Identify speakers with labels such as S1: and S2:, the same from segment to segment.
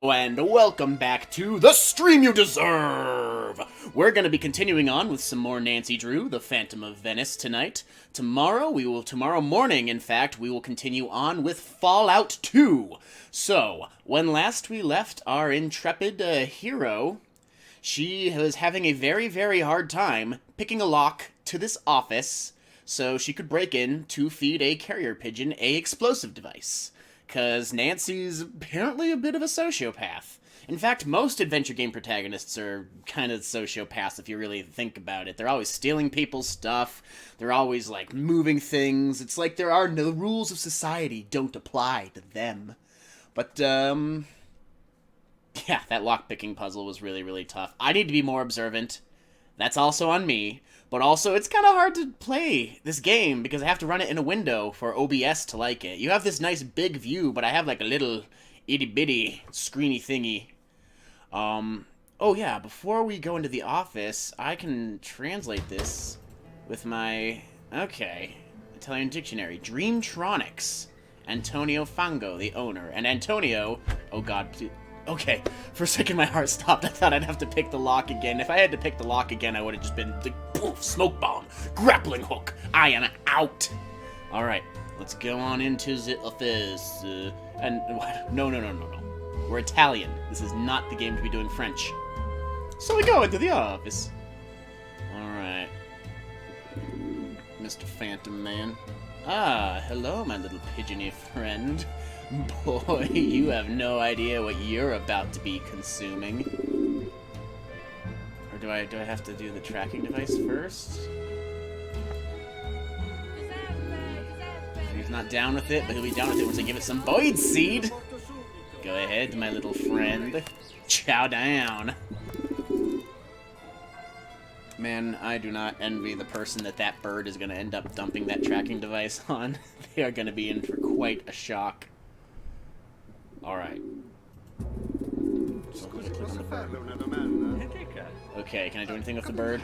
S1: And welcome back to The Stream You Deserve! We're going to be continuing on with some more Nancy Drew, The Phantom of Venice tonight. Tomorrow morning, in fact, we will continue on with Fallout 2. So, when last we left our intrepid hero, she was having a very, very hard time picking a lock to this office so she could break in to feed a carrier pigeon a explosive device. Because Nancy's apparently a bit of a sociopath. In fact, most adventure game protagonists are kind of sociopaths if you really think about it. They're always stealing people's stuff. They're always, like, moving things. It's like there are no rules of society don't apply to them. But, yeah, that lockpicking puzzle was really, really tough. I need to be more observant. That's also on me. But also, it's kind of hard to play this game because I have to run it in a window for OBS to like it. You have this nice big view, but I have like a little itty-bitty screeny thingy. Oh yeah, before we go into the office, I can translate this with my, Italian dictionary. Dreamtronics. Antonio Fango, the owner. And Antonio, oh god, please. Okay, for a second my heart stopped. I thought I'd have to pick the lock again. If I had to pick the lock again, I would have just been like, poof, smoke bomb, grappling hook. I am out. All right, let's go on into the office. No. We're Italian. This is not the game to be doing French. So we go into the office. All right, Mr. Phantom Man. Ah, hello, my little pigeony friend. Boy, you have no idea what you're about to be consuming. Or do I have to do the tracking device first? He's not down with it, but he'll be down with it once I give it some Boyd seed. Go ahead, my little friend. Chow down. Man, I do not envy the person that bird is going to end up dumping that tracking device on. They are going to be in for quite a shock. Alright. So click on the bird. Okay, can I do anything with the bird?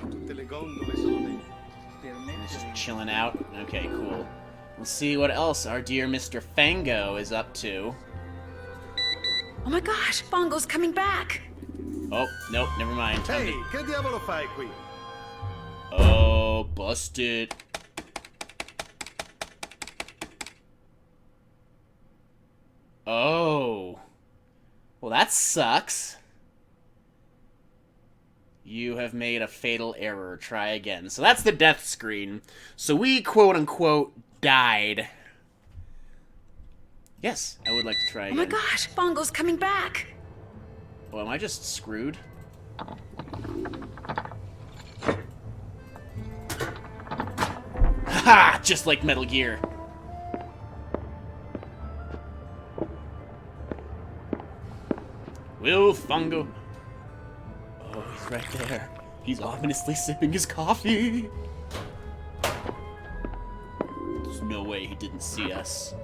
S1: It's just chilling out. Okay, cool. We'll see what else our dear Mr. Fango is up to.
S2: Oh my gosh, Bongo's coming back!
S1: Oh, nope, never mind.
S3: Hey, che diavolo fai qui?
S1: Oh, busted. Oh. Well, that sucks. You have made a fatal error. Try again. So that's the death screen. So we, quote-unquote, died. Yes, I would like to try again.
S2: Oh my gosh, Bongo's coming back!
S1: Oh, am I just screwed? Ha! Just like Metal Gear. Will Fango. Oh, he's right there. He's ominously sipping his coffee. There's no way he didn't see us.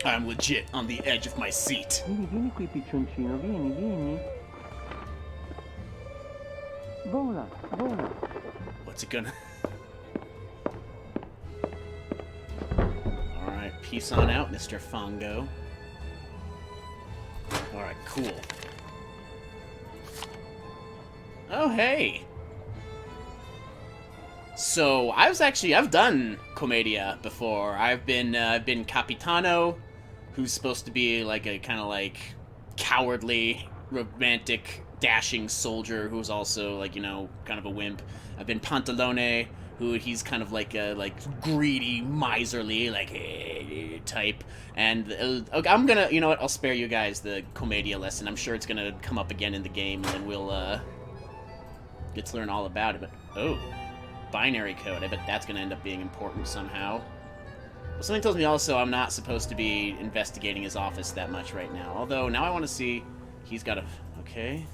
S1: I'm legit on the edge of my seat.
S4: Vieni qui, piccioncino, vieni. Vola.
S1: What's it gonna... Alright, peace on out, Mr. Fango. Alright, cool. Oh, hey! So, I've done Commedia before. I've been Capitano, who's supposed to be like a kind of like cowardly, romantic, dashing soldier who's also like, you know, kind of a wimp. I've been Pantalone, who he's kind of like a greedy, miserly, like type. And I'm gonna, you know what? I'll spare you guys the Commedia lesson. I'm sure it's gonna come up again in the game, and then we'll get to learn all about it. But oh, binary code. I bet that's gonna end up being important somehow. Well, something tells me also I'm not supposed to be investigating his office that much right now. Although now I want to see. He's got a okay.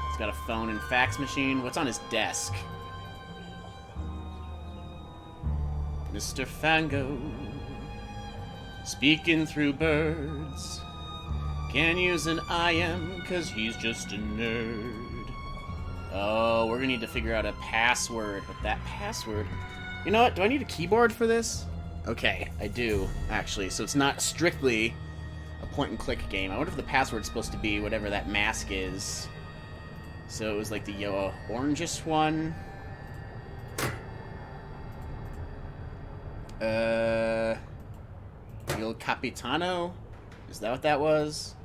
S1: He's got a phone and fax machine. What's on his desk? Mr. Fango, speaking through birds. Can't use an IM, cause he's just a nerd. Oh, we're gonna need to figure out a password. But that password... You know what? Do I need a keyboard for this? Okay, I do, actually. So it's not strictly a point-and-click game. I wonder if the password's supposed to be whatever that mask is. So it was like the yellow orangish one. Il Capitano? Is that what that was?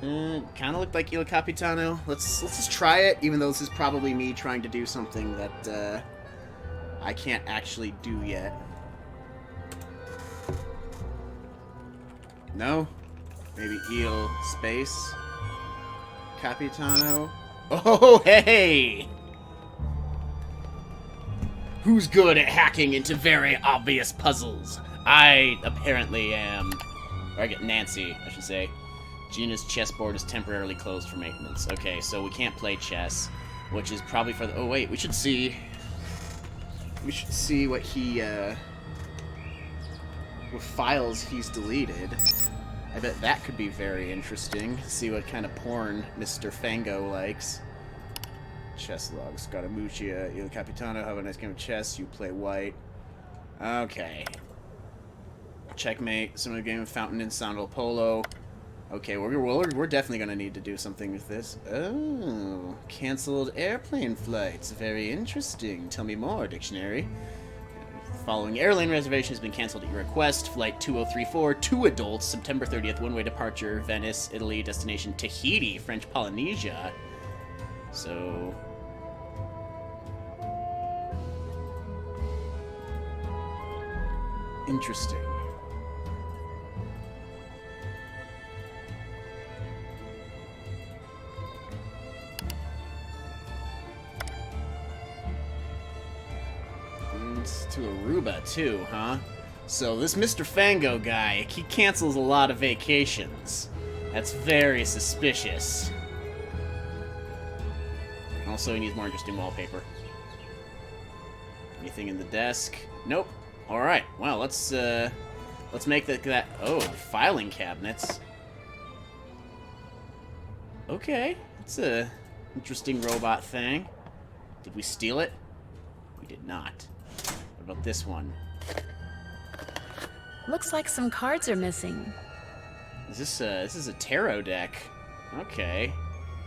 S1: Kind of looked like Il Capitano. Let's just try it, even though this is probably me trying to do something that I can't actually do yet. No? Maybe Il Space Capitano? Oh, hey! Who's good at hacking into very obvious puzzles? I apparently am. Or I get Nancy, I should say. Gina's chessboard is temporarily closed for maintenance. Okay, so we can't play chess, which is probably for the... Oh, wait, we should see... We should see what he, what files he's deleted. I bet that could be very interesting. See what kind of porn Mr. Fango likes. Chess logs. Scaramuccia, Il Capitano, have a nice game of chess. You play white. Okay. Checkmate. Similar game of Fountain and Sandal Polo. Okay, we're definitely going to need to do something with this. Oh, canceled airplane flights. Very interesting. Tell me more, dictionary. Following airline reservation has been canceled at your request. Flight 2034, 2 adults, September 30th, one-way departure, Venice, Italy, destination Tahiti, French Polynesia. So... interesting. To Aruba, too, huh? So this Mr. Fango guy, he cancels a lot of vacations. That's very suspicious. Also, he needs more interesting wallpaper. Anything in the desk? Nope. Alright, well, let's make that... Oh, filing cabinets. Okay, it's a interesting robot thing. Did we steal it? We did not. What about this one?
S2: Looks like some cards are missing.
S1: This is a tarot deck. Okay.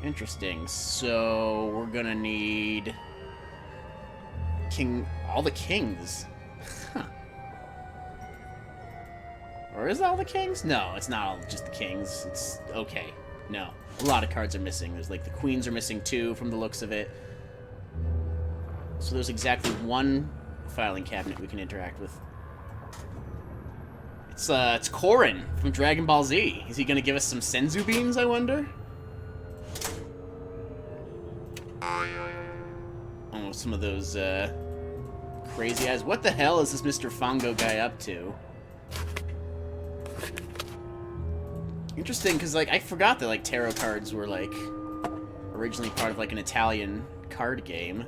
S1: Interesting. So we're gonna need all the kings. Huh. Or is it all the kings? No, it's not all just the kings. It's okay. No. A lot of cards are missing. There's like the queens are missing too from the looks of it. So there's exactly one filing cabinet we can interact with. It's Korin from Dragon Ball Z. Is he gonna give us some senzu beans, I wonder? Oh, some of those crazy eyes. What the hell is this Mr. Fango guy up to? Interesting, because like I forgot that like tarot cards were like originally part of like an Italian card game.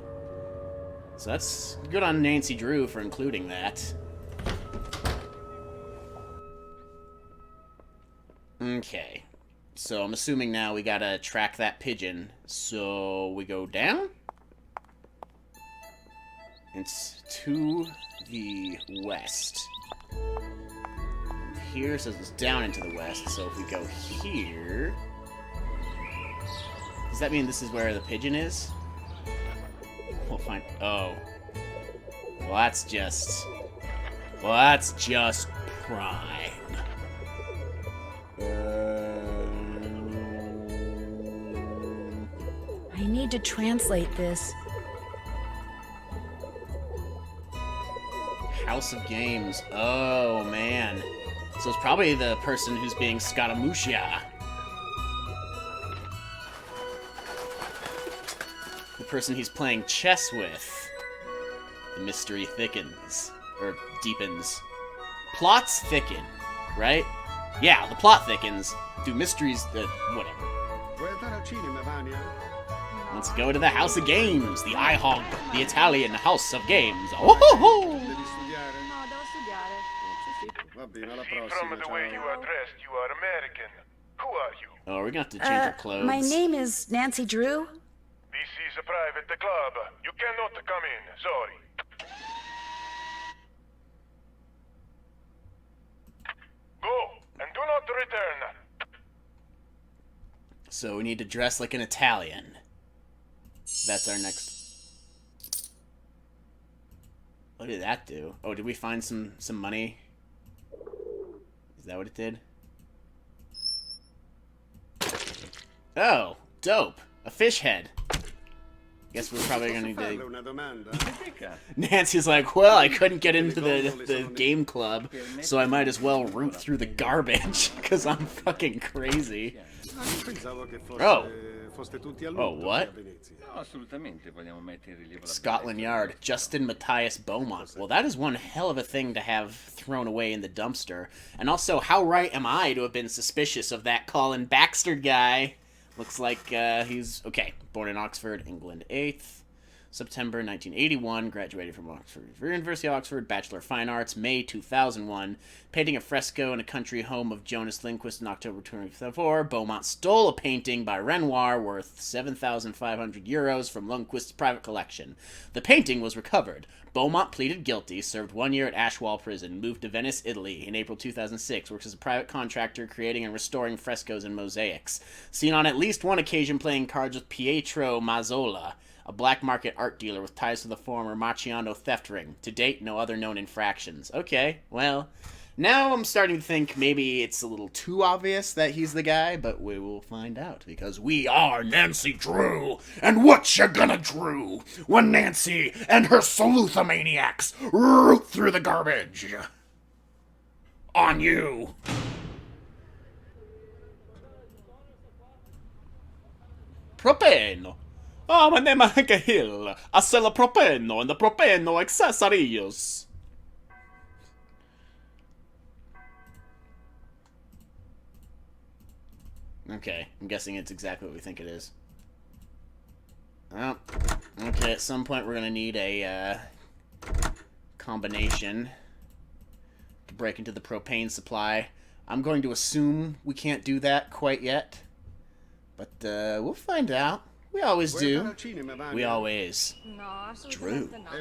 S1: So that's good on Nancy Drew for including that. Okay. So I'm assuming now we gotta track that pigeon. So we go down? It's to the west. Here says it's down into the west, so if we go here... Does that mean this is where the pigeon is? We'll find... Oh. Well, that's just... Well, that's just prime.
S2: I need to translate this.
S1: House of Games. Oh, man. So it's probably the person who's being Scaramuccia. The person he's playing chess with. The mystery thickens. Or deepens. Plots thicken, right? Yeah, the plot thickens. Do mysteries... whatever. Let's go to the House of Games. The IHOG. The Italian House of Games. Oh ho ho!
S3: From the way you are dressed, you are American. Who are you?
S1: Oh, we're gonna have to change our clothes.
S2: My name is Nancy Drew.
S3: This is a private club. You cannot come in, sorry. Go, and do not return.
S1: So we need to dress like an Italian. That's our next... What did that do? Oh, did we find some money? Is that what it did? Oh, dope. A fish head. Guess we're probably gonna do... Nancy's like, well, I couldn't get into the game club, so I might as well root through the garbage, because I'm fucking crazy. Oh. Oh, what? Scotland Yard. Justin Matthias Beaumont. Well, that is one hell of a thing to have thrown away in the dumpster. And also, how right am I to have been suspicious of that Colin Baxter guy? Looks like he's... Okay, born in Oxford, England, 8th. September 1981, graduated from Oxford University of Oxford, Bachelor of Fine Arts, May 2001. Painting a fresco in a country home of Jonas Lindquist in October 2004. Beaumont stole a painting by Renoir worth 7,500 euros from Lundquist's private collection. The painting was recovered. Beaumont pleaded guilty, served 1 year at Ashwall Prison, moved to Venice, Italy in April 2006, works as a private contractor creating and restoring frescoes and mosaics. Seen on at least one occasion playing cards with Pietro Mazzola, a black market art dealer with ties to the former Marciano theft ring. To date, no other known infractions. Okay, well, now I'm starting to think maybe it's a little too obvious that he's the guy, but we will find out, because we are Nancy Drew, and what you gonna drew when Nancy and her sleuthomaniacs root through the garbage? On you. Propeno. Oh, my name is Hank Hill. I sell a propeno and the propeno accessories. Okay, I'm guessing it's exactly what we think it is. Well, okay, at some point we're gonna need a combination to break into the propane supply. I'm going to assume we can't do that quite yet, but we'll find out. We always do. We always. Drew. I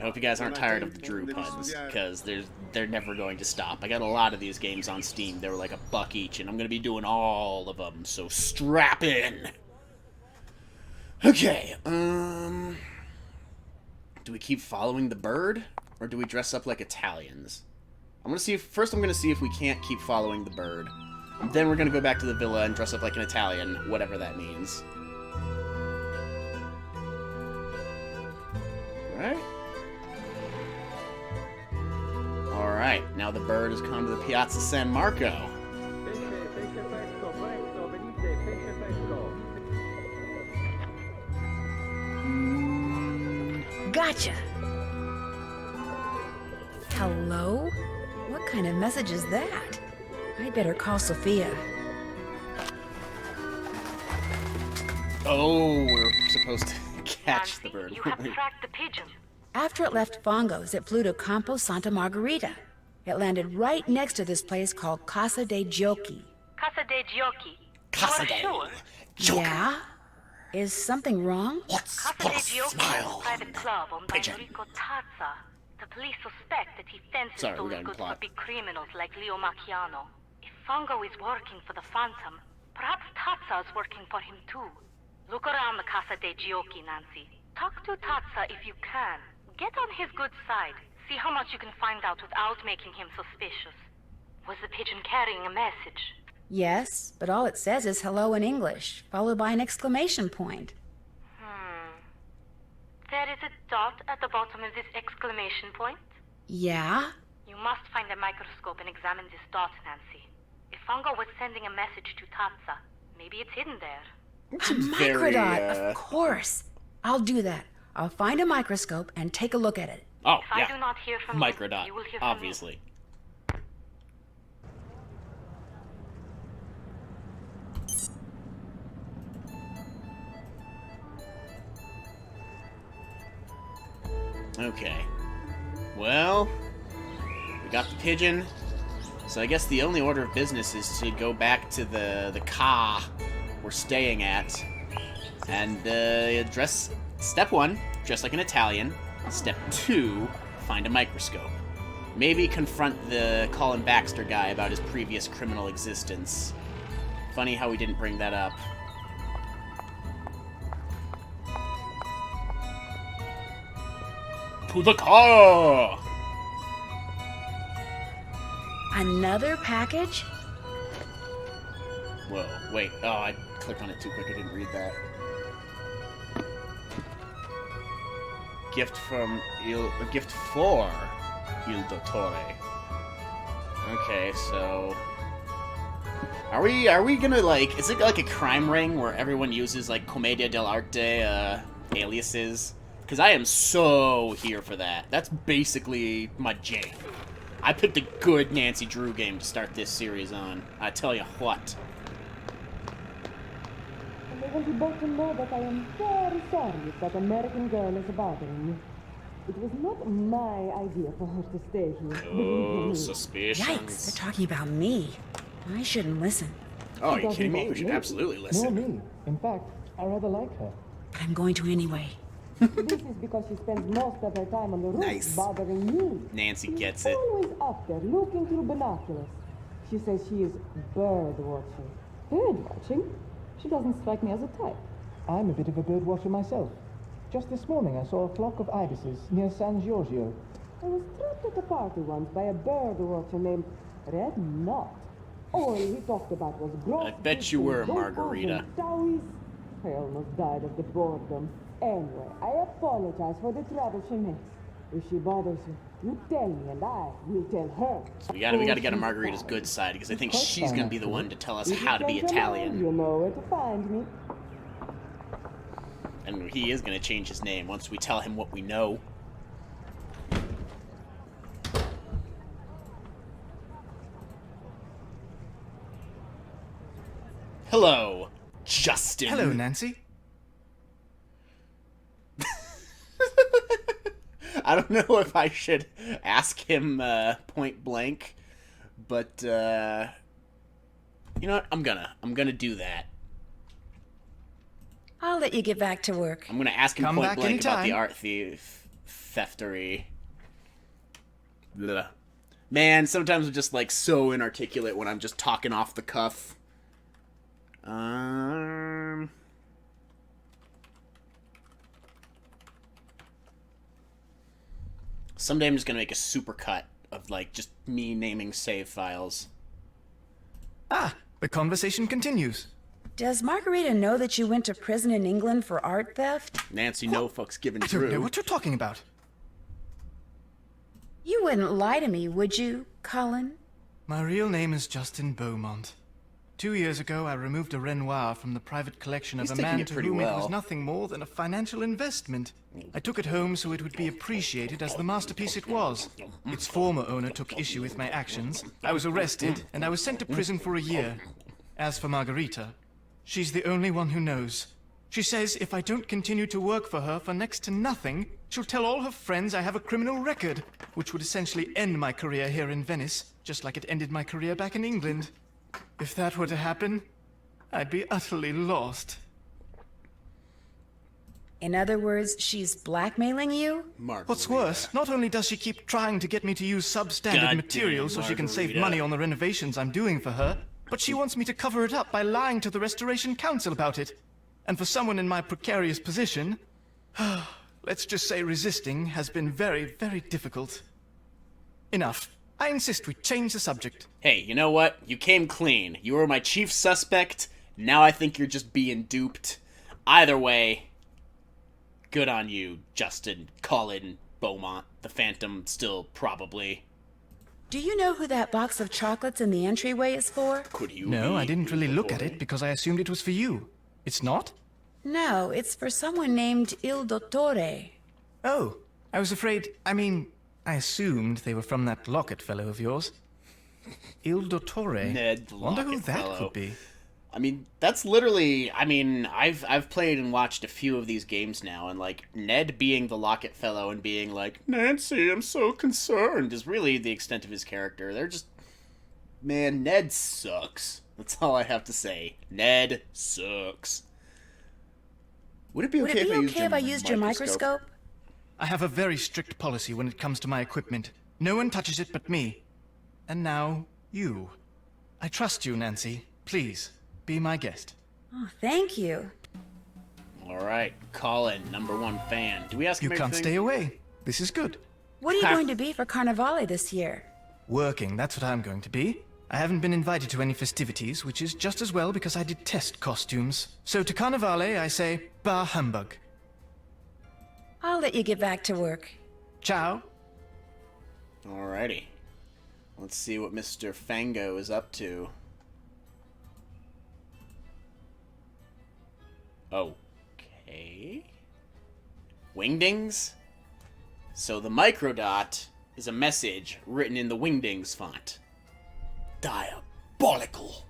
S1: hope you guys aren't tired of the Drew puns, because they're never going to stop. I got a lot of these games on Steam. They were like $1 each, and I'm going to be doing all of them, so strap in. Okay, do we keep following the bird, or do we dress up like Italians? First I'm going to see if we can't keep following the bird. Then we're gonna go back to the villa and dress up like an Italian, whatever that means. Alright. Alright, now the bird has come to the Piazza San Marco.
S2: Gotcha! Hello? What kind of message is that? I'd better call Sophia.
S1: Oh, we're supposed to catch the bird.
S5: You have tracked the pigeon.
S2: After it left Fongos, it flew to Campo Santa Margherita. It landed right next to this place called Casa dei Giochi.
S5: Casa dei Giochi.
S1: Casa dei Giochi.
S2: Yeah? Is something wrong?
S5: Casa dei Giochi is a private club owned by Enrico Tazza. The police suspect that he fences stolen goods for big criminals like Leo Macchiano. If Fongo is working for the Phantom, perhaps Tazza is working for him too. Look around the Casa dei Giochi, Nancy. Talk to Tazza if you can. Get on his good side. See how much you can find out without making him suspicious. Was the pigeon carrying a message?
S2: Yes, but all it says is hello in English, followed by an exclamation point.
S5: There is a dot at the bottom of this exclamation point.
S2: Yeah?
S5: You must find a microscope and examine this dot, Nancy. If Fongo was sending a message to Tazza, maybe it's hidden there.
S2: A microdot, of course. I'll do that. I'll find a microscope and take a look at it.
S1: Oh,
S5: if I do not hear from
S1: microdot,
S5: you will hear from
S1: obviously. Okay. Well, we got the pigeon. So I guess the only order of business is to go back to the car we're staying at And dress... Step 1, dress like an Italian. Step 2, find a microscope. Maybe confront the Colin Baxter guy about his previous criminal existence. Funny how we didn't bring that up. To the car!
S2: Another package?
S1: Whoa, wait. Oh, I clicked on it too quick. I didn't read that. Gift for Il Dottore. Okay, so... Are we gonna, like... Is it like a crime ring where everyone uses, like, Commedia dell'arte, aliases? Because I am so here for that. That's basically my jam. I picked a good Nancy Drew game to start this series on. I tell you what.
S6: And I want you both to know that I am very sorry if that American girl is bothering you. It was not my idea for her to stay here.
S1: Oh, suspicions.
S2: Yikes, they're talking about me. I shouldn't listen.
S1: Oh, are you kidding me? We should absolutely listen.
S4: No, me. In fact, I rather like her.
S2: But I'm going to anyway.
S6: This is because she spends most of her time on the roof
S1: Nice.
S6: bothering me.
S1: Nancy
S6: She's
S1: gets it.
S6: always up there looking through binoculars. She says she is bird watching. Bird watching? She doesn't strike me as a type.
S4: I'm a bit of a bird watcher myself. Just this morning I saw a flock of ibises near San Giorgio.
S6: I was trapped at a party once by a bird watcher named Red Knot. All he talked about was gross.
S1: I bet you were, Margarita.
S6: Dowies. I almost died of the boredom. Anyway, I apologize for the trouble she makes. If she bothers you, you tell me and I will tell her.
S1: So we gotta get on Margarita's good side, because I think she's gonna be the one to tell us how to be Italian.
S6: You know where to find me.
S1: And he is gonna change his name once we tell him what we know. Hello, Justin.
S7: Hello, Nancy.
S1: I don't know if I should ask him point blank, but you know what? I'm gonna do that.
S2: I'll let you get back to work.
S1: I'm gonna ask him
S7: Come
S1: point
S7: back
S1: blank about the
S7: anytime.
S1: art thief theftery. Blah. Man, sometimes I'm just like so inarticulate when I'm just talking off the cuff. Someday I'm just gonna make a super cut of like just me naming save files.
S7: Ah, the conversation continues.
S2: Does Margarita know that you went to prison in England for art theft?
S1: Nancy no fucks given
S7: I don't know
S1: Drew.
S7: what you're talking about.
S2: You wouldn't lie to me, would you, Colin?
S7: My real name is Justin Beaumont. 2 years ago, I removed a Renoir from the private collection of
S1: He's
S7: a
S1: taking
S7: man
S1: it
S7: to
S1: pretty
S7: whom it
S1: well.
S7: was nothing more than a financial investment. I took it home so it would be appreciated as the masterpiece it was. Its former owner took issue with my actions. I was arrested, and I was sent to prison for a year. As for Margarita, she's the only one who knows. She says if I don't continue to work for her for next to nothing, she'll tell all her friends I have a criminal record, which would essentially end my career here in Venice, just like it ended my career back in England. If that were to happen, I'd be utterly lost.
S2: In other words, she's blackmailing you?
S1: Margarita.
S7: What's worse, not only does she keep trying to get me to use substandard
S1: Goddamn
S7: materials so she can save
S1: Margarita.
S7: money on the renovations I'm doing for her, but she wants me to cover it up by lying to the Restoration Council about it. And for someone in my precarious position, let's just say resisting has been very, very difficult. Enough. I insist we change the subject.
S1: Hey, you know what? You came clean. You were my chief suspect. Now I think you're just being duped. Either way, good on you, Justin, Colin, Beaumont. The Phantom still probably.
S2: Do you know who that box of chocolates in the entryway is for?
S1: Could you
S7: No,
S1: be
S7: I didn't really look at
S1: Dottore?
S7: it because I assumed it was for you. It's not?
S2: No, it's for someone named Il Dottore.
S7: Oh, I was afraid, I assumed they were from that Locket fellow of yours. Il Dottore?
S1: Ned the
S7: Wonder who
S1: Locket
S7: that
S1: fellow.
S7: could be.
S1: I mean, that's literally. I mean, I've played and watched a few of these games now, and like Ned being the Locket fellow and being like, Nancy, I'm so concerned, is really the extent of his character. They're just, man, Ned sucks. That's all I have to say. Ned sucks. Would it be okay,
S2: if I used your microscope?
S7: I have a very strict policy when it comes to my equipment. No one touches it but me. And now, you. I trust you, Nancy. Please, be my guest.
S2: Oh, thank you.
S1: All right, Colin, #1 fan. Do we ask him
S7: You can't stay away. This is good.
S2: What are you going to be for Carnivale this year?
S7: Working, that's what I'm going to be. I haven't been invited to any festivities, which is just as well because I detest costumes. So to Carnivale, I say, bah humbug.
S2: I'll let you get back to work.
S7: Ciao.
S1: Alrighty. Let's see what Mr. Fango is up to. Okay. Wingdings? So the microdot is a message written in the Wingdings font. Diabolical.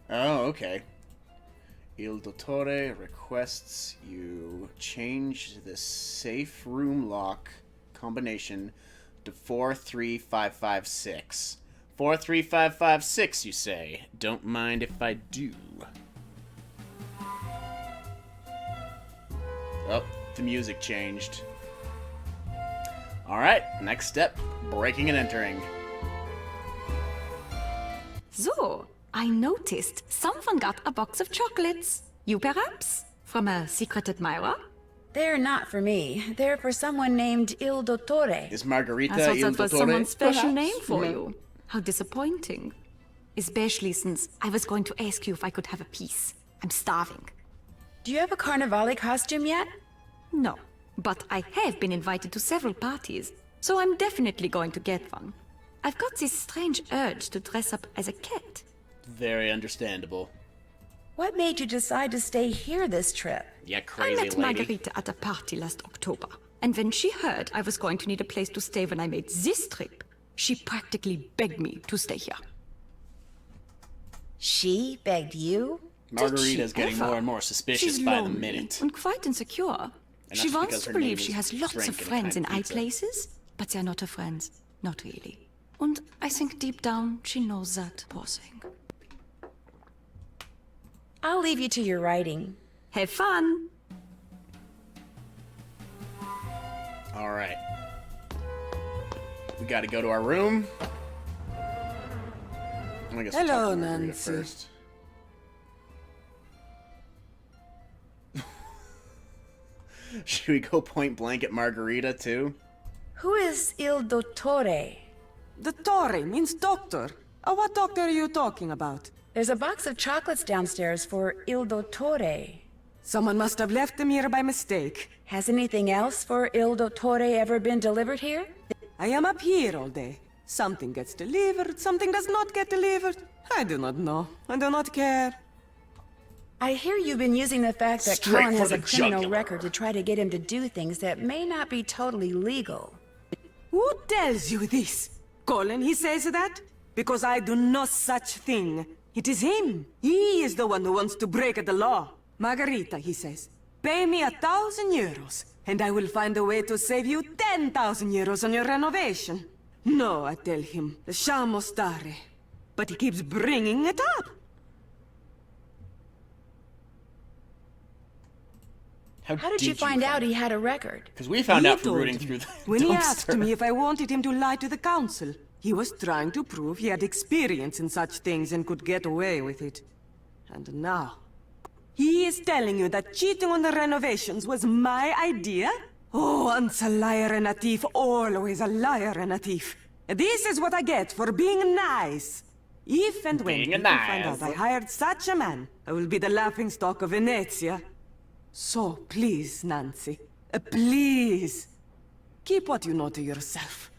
S1: Oh, okay. Il Dottore requests you change the safe room lock combination to 43556. 43556, you say? Don't mind if I do. Oh, the music changed. Alright, next step, breaking and entering.
S8: So, I noticed someone got a box of chocolates. You perhaps? From a secret admirer?
S2: They're not for me. They're for someone named Il Dottore.
S1: Is Margarita
S8: I thought
S1: Il
S8: that was
S1: Dottore?
S8: someone's special
S1: Perhaps?
S8: name for you. How disappointing. Especially since I was going to ask you if I could have a piece. I'm starving.
S2: Do you have a Carnivale costume yet?
S8: No, but I have been invited to several parties, so I'm definitely going to get one. I've got this strange urge to dress up as a cat.
S1: Very understandable.
S2: What made you decide to stay here this trip?
S1: Yeah,
S8: I
S1: crazy
S8: met
S1: lady.
S8: Margarita at a party last October, and when she heard I was going to need a place to stay when I made this trip, she practically begged me to stay here.
S2: She begged you?
S1: Margarita's
S8: Did she
S1: getting
S8: ever?
S1: more and more suspicious
S8: She's
S1: by the
S8: lonely
S1: minute.
S8: and quite insecure.
S1: And
S8: She
S1: that's
S8: wants
S1: because
S8: to
S1: her name
S8: believe
S1: is
S8: she has lots
S1: Drink
S8: of
S1: and a
S8: friends in
S1: kind
S8: high
S1: pizza.
S8: places, but they're not her friends. Not really. And I think deep down she knows that, poor thing.
S2: I'll leave you to your writing.
S8: Have fun!
S1: Alright. We gotta go to our room. I guess we'll
S6: Hello,
S1: talk to Margarita
S6: Nancy.
S1: first. Should we go point blank at Margarita, too?
S2: Who is Il Dottore?
S6: Dottore means doctor. What doctor are you talking about?
S2: There's a box of chocolates downstairs for Il Dottore.
S6: Someone must have left them here by mistake.
S2: Has anything else for Il Dottore ever been delivered here?
S6: I am up here all day. Something gets delivered, something does not get delivered. I do not know. I do not care.
S2: I hear you've been using the fact that
S1: Straight
S2: Colin
S1: for
S2: has
S1: the
S2: a criminal
S1: jugular.
S2: record to try to get him to do things that may not be totally legal.
S6: Who tells you this? Colin, he says that? Because I do no such thing. It is him. He is the one who wants to break the law. Margarita, he says, pay me 1,000 euros, and I will find a way to save you 10,000 euros on your renovation. No, I tell him, lasciamo stare. But he keeps bringing it up.
S2: How did you find out he had a record?
S1: Because we found
S6: He
S1: out from
S6: told
S1: rooting
S6: me.
S1: through the
S6: When he
S1: dumpster.
S6: asked me if I wanted him to lie to the council, he was trying to prove he had experience in such things and could get away with it. And now, he is telling you that cheating on the renovations was my idea? Oh, once a liar and a thief, always a liar and a thief. This is what I get for being nice. If and when
S1: Being a
S6: people find
S1: nice.
S6: out I hired such a man, I will be the laughingstock of Venezia. So please, Nancy, please, keep what you know to yourself.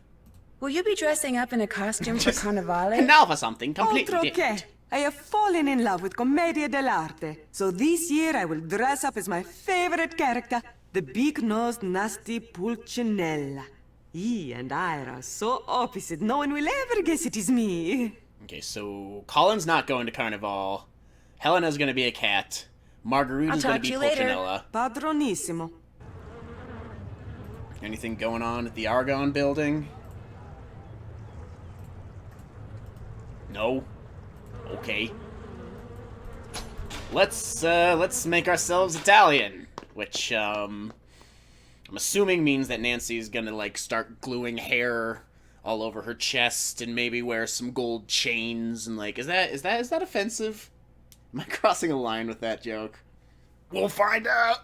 S2: Will you be dressing up in a costume for
S1: And
S2: Carnivale?
S1: now for something completely
S6: Altro
S1: different.
S6: che, I have fallen in love with Commedia dell'arte. So this year I will dress up as my favorite character, the big-nosed, nasty Pulcinella. He and I are so opposite, no one will ever guess it is me.
S1: Okay, so Colin's not going to Carnival. Helena's gonna be a cat. Margarita's
S2: I'll
S1: gonna
S2: talk
S1: be
S2: to you later.
S1: Pulcinella.
S6: Padronissimo.
S1: Anything going on at the Argonne building? No? Okay. let's make ourselves Italian, which I'm assuming means that Nancy's gonna like start gluing hair all over her chest and maybe wear some gold chains and like is that offensive? Am I crossing a line with that joke? We'll find out.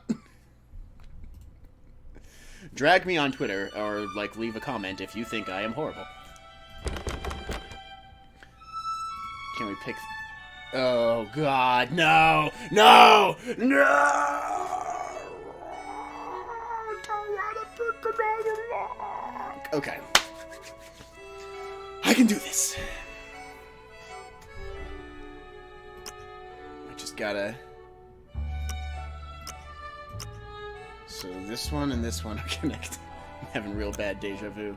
S1: Drag me on Twitter or like leave a comment if you think I am horrible. Can we pick? Oh God, no, no, no! I don't want to pick another lock. Okay, I can do this. I just gotta. So this one and this one are connected. I'm having real bad deja vu.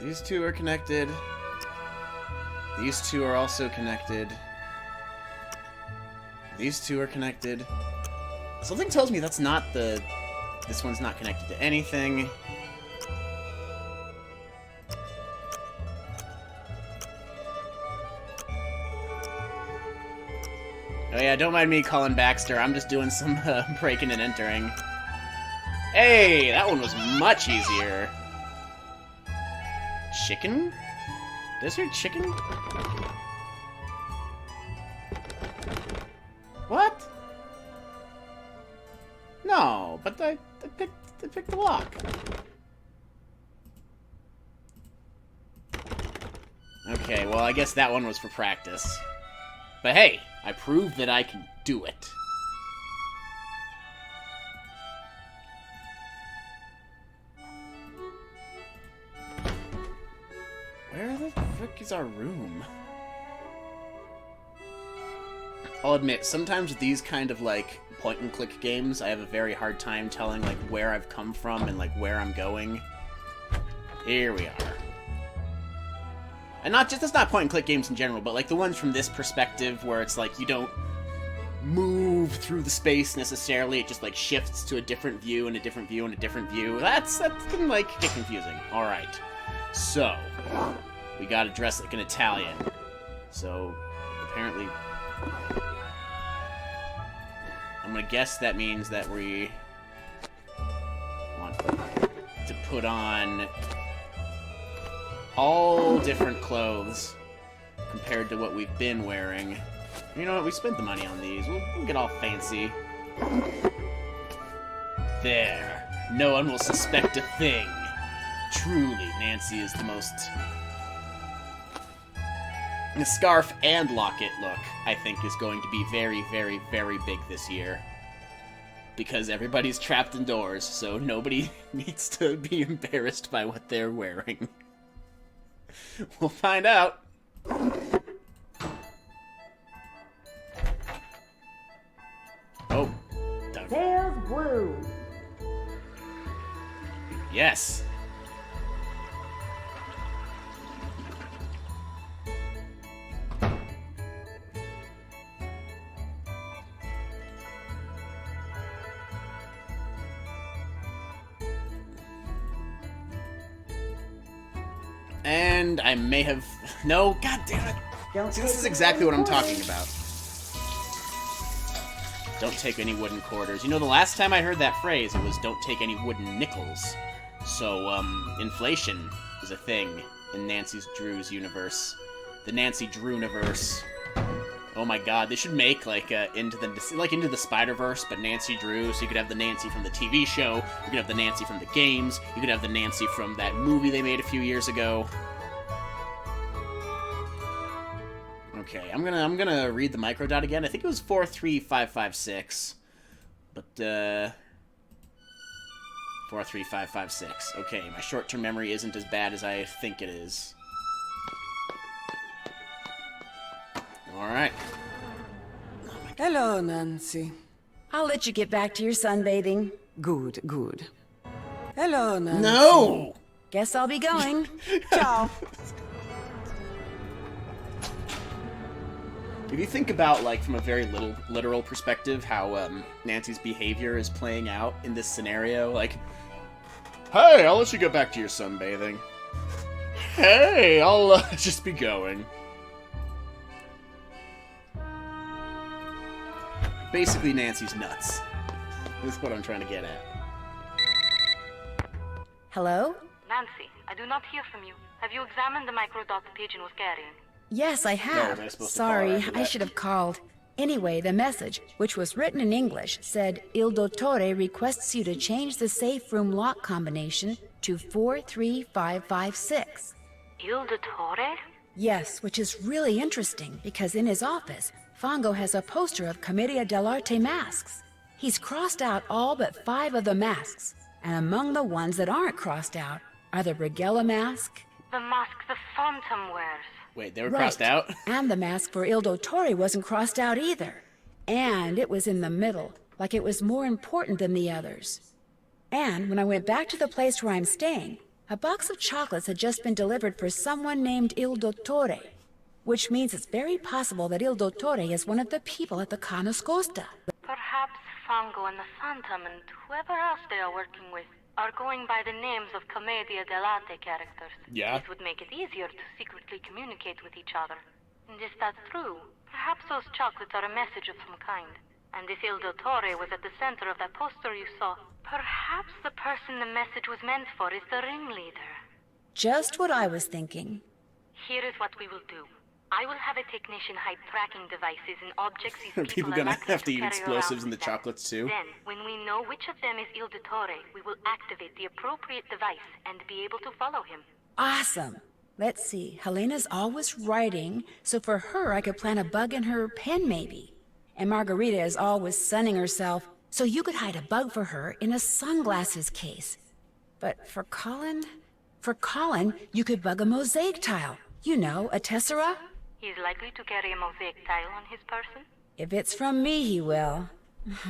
S1: These two are connected. These two are also connected. These two are connected. Something tells me that's not the... This one's not connected to anything. Oh yeah, don't mind me calling Baxter. I'm just doing some breaking and entering. Hey, that one was much easier. Chicken? Desert chicken? What? No, but I picked the lock. Okay, well I guess that one was for practice. But hey, I proved that I can do it. Where the frick is our room? I'll admit, sometimes with these kind of, like, point-and-click games, I have a very hard time telling, like, where I've come from and, like, where I'm going. Here we are. And that's not point-and-click games in general, but, like, the ones from this perspective where it's, like, you don't move through the space necessarily, it just, like, shifts to a different view and a different view and a different view. That can, like, get confusing. Alright. So, we gotta dress like an Italian. So, apparently... I'm gonna guess that means that we want to put on all different clothes compared to what we've been wearing. You know what? We spent the money on these. We'll get all fancy. There. No one will suspect a thing. Truly, Nancy is the most... The scarf and locket look, I think, is going to be very, very, very big this year. Because everybody's trapped indoors, so nobody needs to be embarrassed by what they're wearing. We'll find out. Oh.
S9: Tails blue.
S1: Yes. And I may have... No, god damn it. See, this is exactly what I'm talking about. Don't take any wooden quarters. You know, the last time I heard that phrase, it was don't take any wooden nickels. So, inflation is a thing in Nancy Drew's universe. The Nancy Drew-niverse. Oh my god, they should make, like, Into the Spider-Verse, but Nancy Drew, so you could have the Nancy from the TV show, you could have the Nancy from the games, you could have the Nancy from that movie they made a few years ago. Okay, I'm gonna read the microdot again. I think it was 43556. But, 43556. Okay, my short-term memory isn't as bad as I think it is. Alright.
S6: Hello, Nancy.
S2: I'll let you get back to your sunbathing.
S6: Good, good. Hello, Nancy.
S1: No!
S2: Guess I'll be going.
S6: Ciao.
S1: If you think about, like, from a very literal perspective, how Nancy's behavior is playing out in this scenario, like, hey, I'll let you get back to your sunbathing. Hey, I'll just be going. Basically, Nancy's nuts. That's what I'm trying to get at.
S2: Hello?
S5: Nancy, I do not hear from you. Have you examined the microdot the pigeon was carrying?
S2: Yes, I have.
S1: was I supposed to
S2: Sorry,
S1: call after
S2: I
S1: that?
S2: should have called. Anyway, the message, which was written in English, said Il Dottore requests you to change the safe room lock combination to 43556.
S5: Il Dottore?
S2: Yes, which is really interesting because in his office, Fongo has a poster of Commedia dell'arte masks. He's crossed out all but 5 of the masks, and among the ones that aren't crossed out are the Brigella mask.
S5: The mask the Phantom wears.
S1: Wait, they were crossed out?
S2: And the mask for Il Dottore wasn't crossed out either. And it was in the middle, like it was more important than the others. And when I went back to the place where I'm staying, a box of chocolates had just been delivered for someone named Il Dottore, which means it's very possible that Il Dottore is one of the people at the Ca' Nascosta.
S5: Perhaps Fongo and the Phantom and whoever else they are working with are going by the names of Commedia dell'arte characters.
S1: Yeah.
S5: This would make it easier to secretly communicate with each other. And if that's true, perhaps those chocolates are a message of some kind. And if Il Dottore was at the center of that poster you saw, perhaps the person the message was meant for is the ringleader.
S2: Just what I was thinking.
S5: Here is what we will do. I will have a technician hide tracking devices in objects these
S1: Are people gonna
S5: likely
S1: have to eat
S5: carry
S1: explosives
S5: around
S1: in the
S5: with them.
S1: chocolates too?
S5: Then, when we know which of them is Il Dottore, we will activate the appropriate device and be able to follow him.
S2: Awesome. Let's see, Helena's always writing, so for her I could plant a bug in her pen maybe. And Margarita is always sunning herself, so you could hide a bug for her in a sunglasses case. But for Colin, you could bug a mosaic tile. You know, a tessera?
S5: He is likely to carry a mosaic tile on his person.
S2: If it's from me, he will.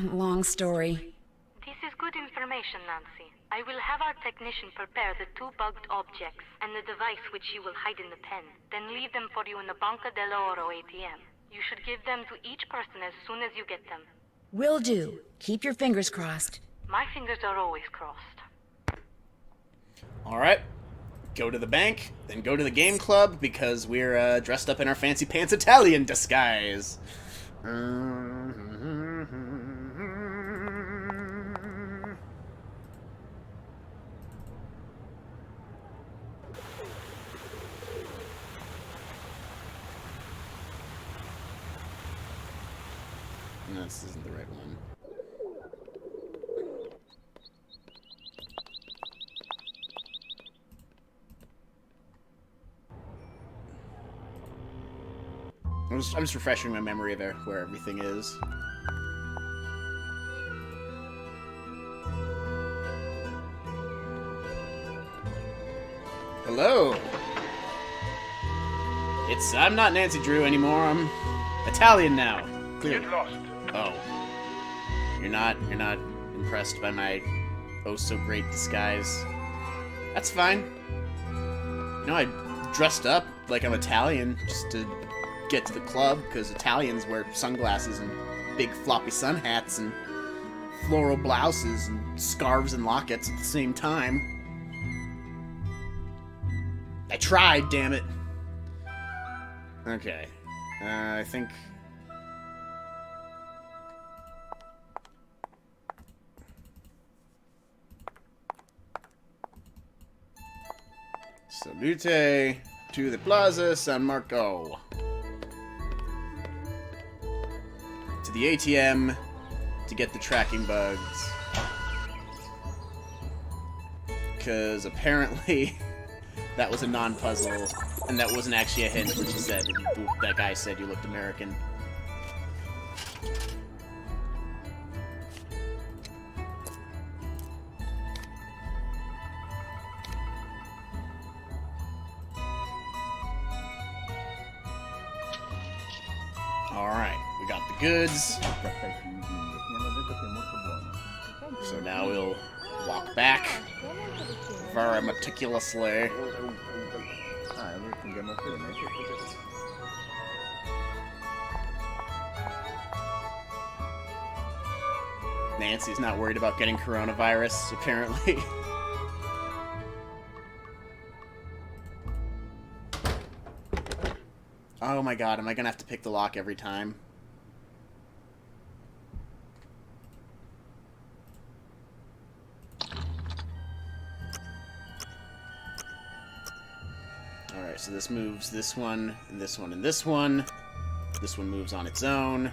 S2: Long story.
S5: This is good information, Nancy. I will have our technician prepare the 2 bugged objects and the device which she will hide in the pen, then leave them for you in the Banca dell'Oro ATM. You should give them to each person as soon as you get them.
S2: Will do. Keep your fingers crossed.
S5: My fingers are always crossed.
S1: Alright. Go to the bank, then go to the game club, because we're dressed up in our fancy pants Italian disguise. No, this isn't the right one. I'm just refreshing my memory of where everything is. Hello. I'm not Nancy Drew anymore. I'm Italian now. Clearly.
S3: Get lost.
S1: Oh. You're not impressed by my oh so great disguise. That's fine. You know, I dressed up like I'm Italian just to get to the club, because Italians wear sunglasses and big floppy sun hats and floral blouses and scarves and lockets at the same time. I tried, damn it. Okay. I think... Salute to the Plaza San Marco. To the ATM to get the tracking bugs. Because apparently that was a non-puzzle, and that wasn't actually a hint when she said, that guy said you looked American. Alright, we got the goods. So now we'll walk back very meticulously. Nancy's not worried about getting coronavirus, apparently. Oh my god, am I gonna have to pick the lock every time? Alright, so this moves this one, and this one, and this one. This one moves on its own.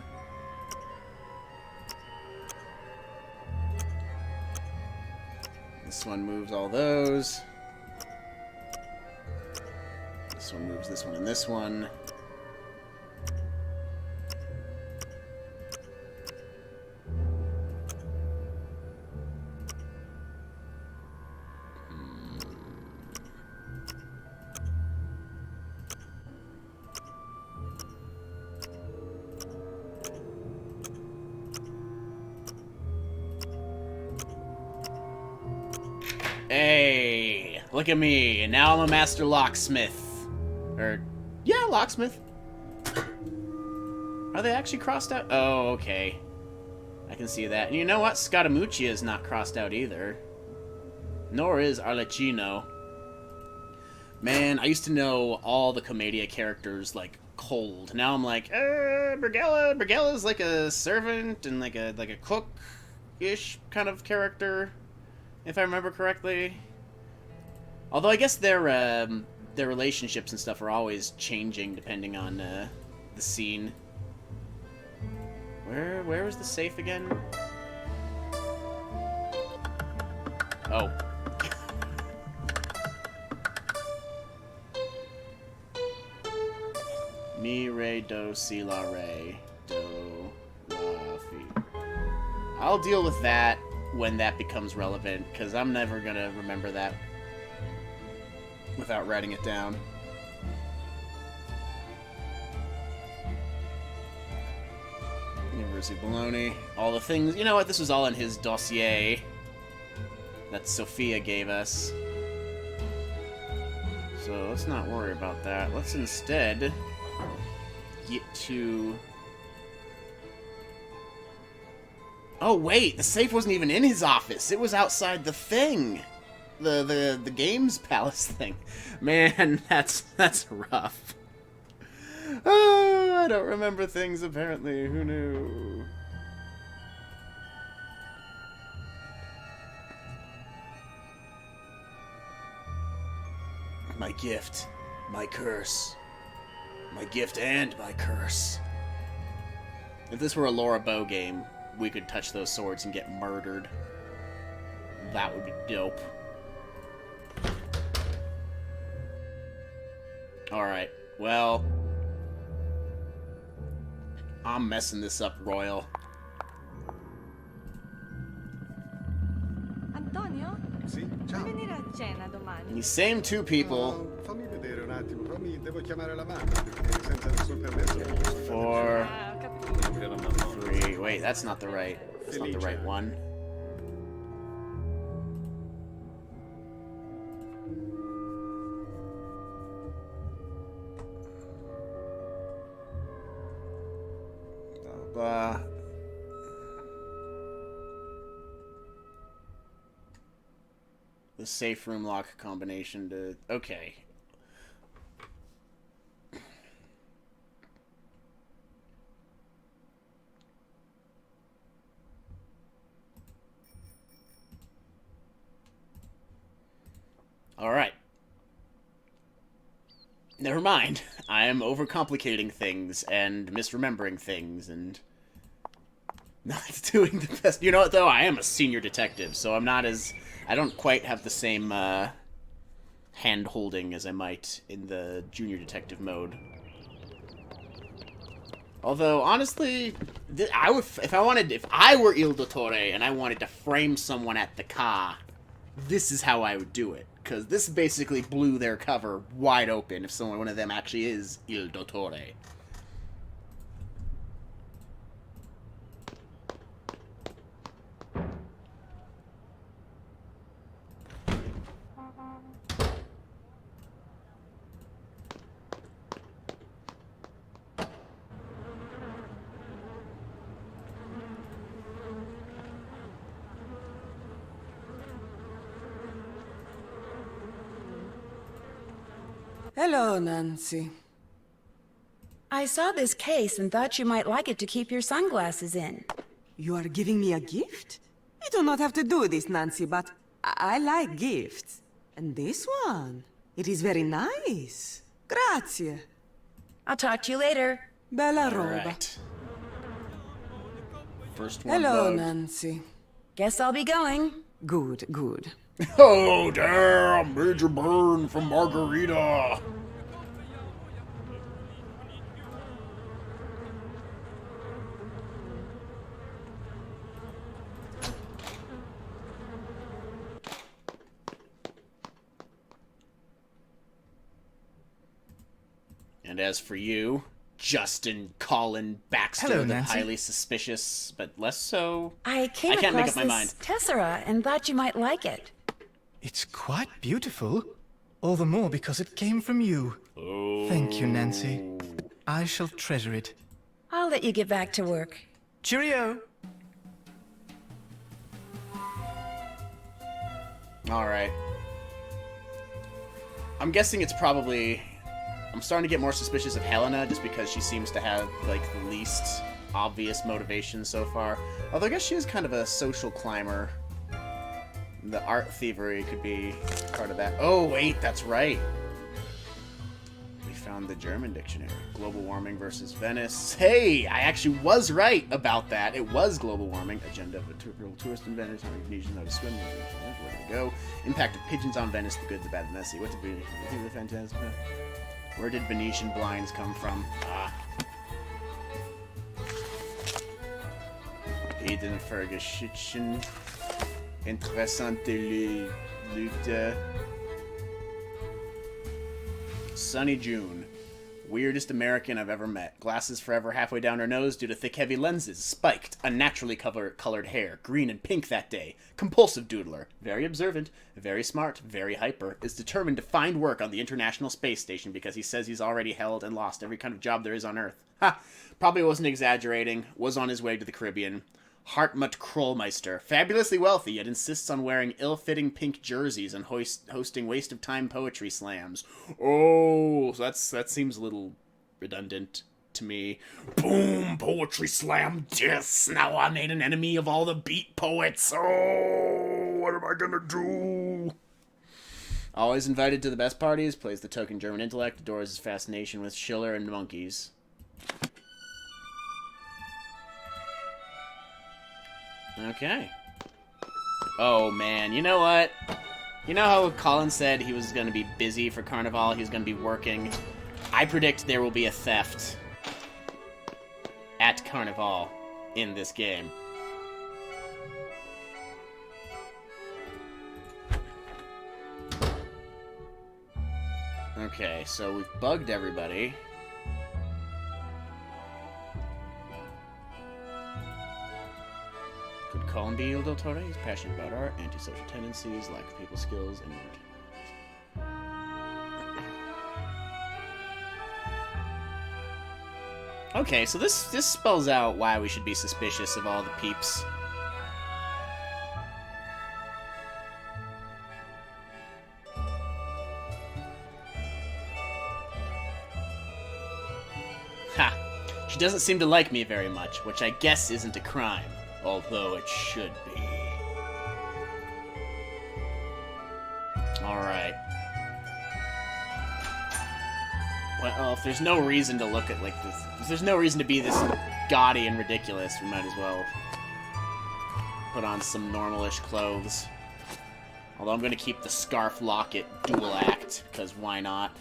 S1: This one moves all those. This one moves this one and this one. Hey, look at me. And now I'm a master locksmith. Yeah, locksmith. Are they actually crossed out? Oh, okay. I can see that. And you know what? Scaramuccia is not crossed out either. Nor is Arlecchino. Man, I used to know all the Commedia characters, like, cold. Now I'm like, Brigella. Brigella's like a servant and like a cook-ish kind of character, if I remember correctly. Although I guess their relationships and stuff are always changing depending on the scene. Where was the safe again? Oh. Mi, re, do, si, la, re. Do, la, fi. I'll deal with that when that becomes relevant, because I'm never gonna remember that without writing it down. University of Bologna. All the things. You know what? This was all in his dossier that Sophia gave us. So let's not worry about that. Let's instead get to... Oh, wait! The safe wasn't even in his office! It was outside the thing! The games palace thing. Man, that's rough. Oh, I don't remember things, apparently. Who knew? My gift. My curse. My gift and my curse. If this were a Laura Bow game, we could touch those swords and get murdered. That would be dope. Alright, well... I'm messing this up royal.
S8: Antonio?
S3: Sì, ciao.
S8: Puoi venire a cena domani?
S1: These same two people.
S3: Fammi vedere un attimo, devo chiamare la mamma perché senza nessun permesso.
S1: 4, 3. Wait, that's not the right. That's not the right one. Blah. The safe room lock combination to... Okay. Alright. Never mind. I am overcomplicating things and misremembering things and not doing the best. You know what, though? I am a senior detective, so I'm not as... I don't quite have the same hand-holding as I might in the junior detective mode. Although, honestly, if I were Il Dottore and I wanted to frame someone at the car, this is how I would do it. Because this basically blew their cover wide open if one of them actually is Il Dottore.
S6: Hello, Nancy.
S2: I saw this case and thought you might like it to keep your sunglasses in.
S6: You are giving me a gift? You do not have to do this, Nancy, but I like gifts. And this one, it is very nice. Grazie.
S2: I'll talk to you later.
S6: Bella roba.
S1: Right. First one.
S6: Hello,
S1: bugged.
S6: Nancy.
S2: Guess I'll be going.
S6: Good, good.
S1: Oh, damn! Major burn from Margarita! And as for you, Justin Colin Baxter,
S7: Hello,
S1: the
S7: Nancy.
S1: highly suspicious, but less so.
S2: I came
S1: can't make
S2: across
S1: up my
S2: this
S1: mind.
S2: tessera and thought you might like it.
S7: It's quite beautiful. All the more because it came from you.
S1: Oh.
S7: Thank you, Nancy. I shall treasure it.
S2: I'll let you get back to work.
S7: Cheerio!
S1: Alright. I'm guessing it's probably... I'm starting to get more suspicious of Helena, just because she seems to have, like, the least obvious motivation so far. Although I guess she is kind of a social climber. The art thievery could be part of that. Oh, wait, that's right. We found the German dictionary. Global warming versus Venice. Hey, I actually was right about that. It was global warming. Agenda of a tourist in Venice. How Indonesians know to swim. Where to go. Impact of pigeons on Venice. The good, the bad, the messy. What did we think of the phantasm? Where did Venetian blinds come from? Ah. Hidden Ferguson. Interessante Lutte. Sunny June. Weirdest American I've ever met. Glasses forever halfway down her nose due to thick, heavy lenses. Spiked, unnaturally colored hair. Green and pink that day. Compulsive doodler. Very observant, very smart, very hyper. Is determined to find work on the International Space Station because he says he's already held and lost every kind of job there is on Earth. Ha! Probably wasn't exaggerating. Was on his way to the Caribbean. Hartmut Krollmeister. Fabulously wealthy, yet insists on wearing ill-fitting pink jerseys and hosting waste-of-time poetry slams. Oh, so that seems a little redundant to me. Boom! Poetry slam diss! Now I made an enemy of all the beat poets. Oh, what am I gonna do? Always invited to the best parties, plays the token German intellect, adores his fascination with Schiller and monkeys. Okay. Oh, man. You know what? You know how Colin said he was going to be busy for Carnival? He was going to be working. I predict there will be a theft at Carnival in this game. Okay, so we've bugged everybody. Could Colin be Il Dottore? He's passionate about art, antisocial tendencies, lack of people skills, and okay, so this spells out why we should be suspicious of all the peeps. Ha! She doesn't seem to like me very much, which I guess isn't a crime. Although it should be. Alright. Well, if there's no reason to look at like this, if there's no reason to be this gaudy and ridiculous, we might as well put on some normal-ish clothes. Although I'm going to keep the scarf locket dual act, because why not?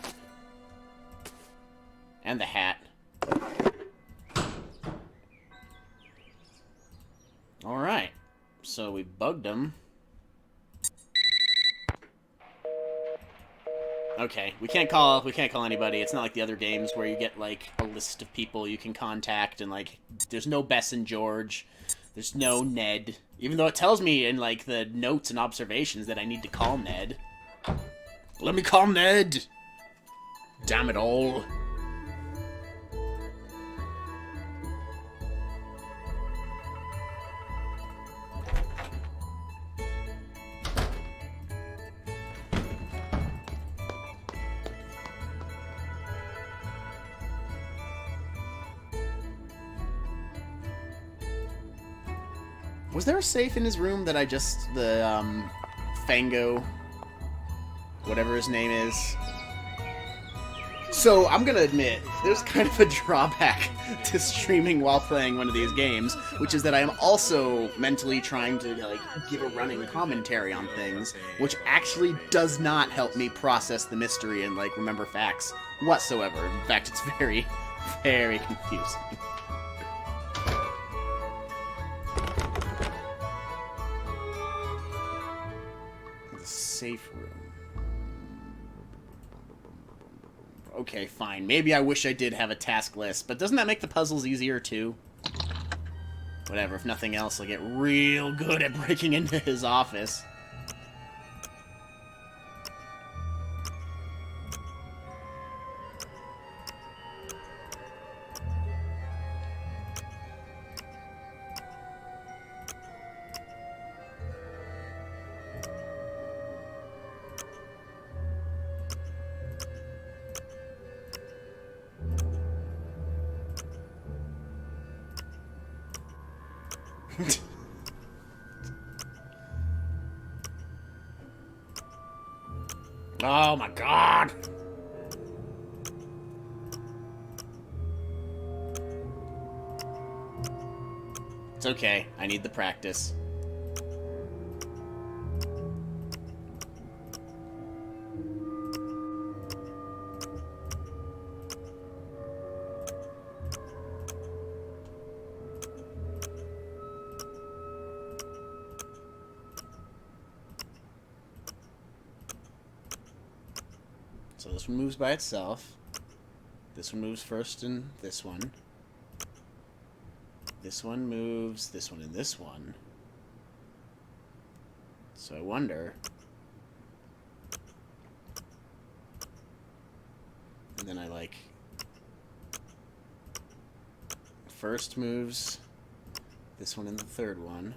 S1: And the hat. Alright, so we bugged him. Okay, we can't call anybody. It's not like the other games where you get like a list of people you can contact and like there's no Bess and George. There's no Ned. Even though it tells me in like the notes and observations that I need to call Ned. Let me call Ned! Damn it all. Was there a safe in his room that I just... Fango... whatever his name is. So, I'm gonna admit, there's kind of a drawback to streaming while playing one of these games, which is that I am also mentally trying to, like, give a running commentary on things, which actually does not help me process the mystery and, like, remember facts whatsoever. In fact, it's very, very confusing. The safe room. Okay, fine. Maybe I wish I did have a task list, but doesn't that make the puzzles easier, too? Whatever, if nothing else, I'll get real good at breaking into his office. Oh my god! It's okay. I need the practice. So this one moves by itself. This one moves first in this one. This one moves this one and this one. So I wonder... And then I, like... First moves this one and the third one.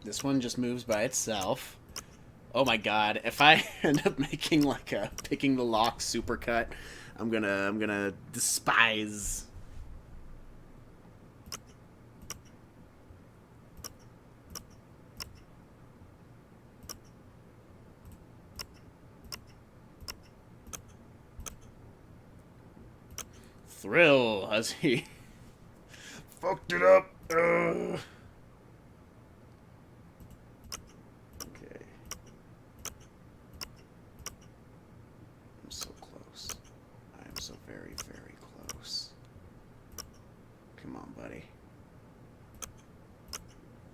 S1: This one just moves by itself. Oh my god, if I end up making like a picking the lock supercut, I'm gonna despise. Thrill as he fucked it up.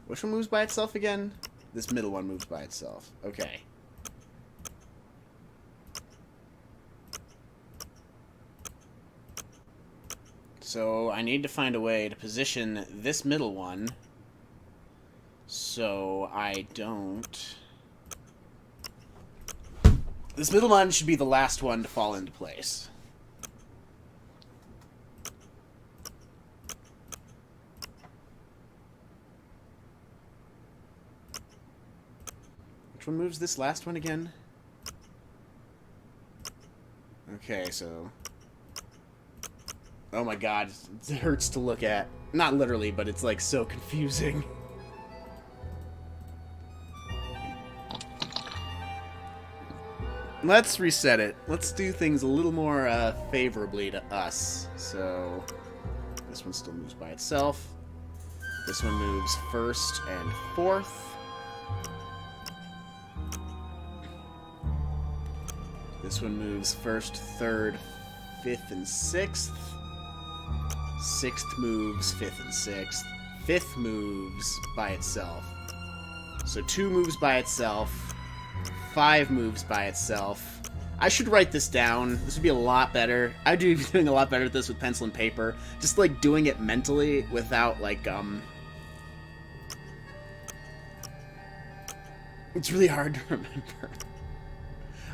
S1: Which one moves by itself again? This middle one moves by itself. Okay. So I need to find a way to position this middle one so I don't... This middle one should be the last one to fall into place. Which one moves this last one again? Okay, so... Oh my god, it hurts to look at. Not literally, but it's like so confusing. Let's reset it. Let's do things a little more favorably to us. So, this one still moves by itself. This one moves first and fourth. This one moves first, third, fifth, and sixth. Sixth moves fifth and sixth. Fifth moves by itself. So 2 moves by itself. 5 moves by itself. I should write this down. This would be a lot better. I'd be doing a lot better at this with pencil and paper. Just like doing it mentally without like It's really hard to remember.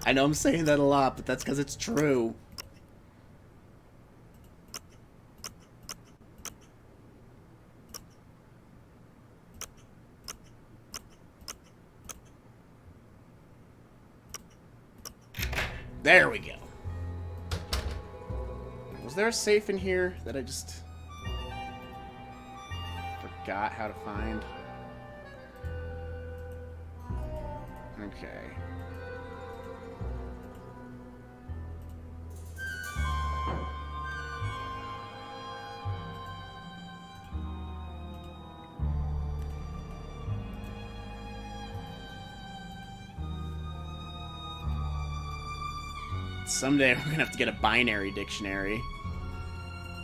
S1: I know I'm saying that a lot, but that's because it's true. There we go. Was there a safe in here that I just forgot how to find? Okay. Someday we're gonna have to get a binary dictionary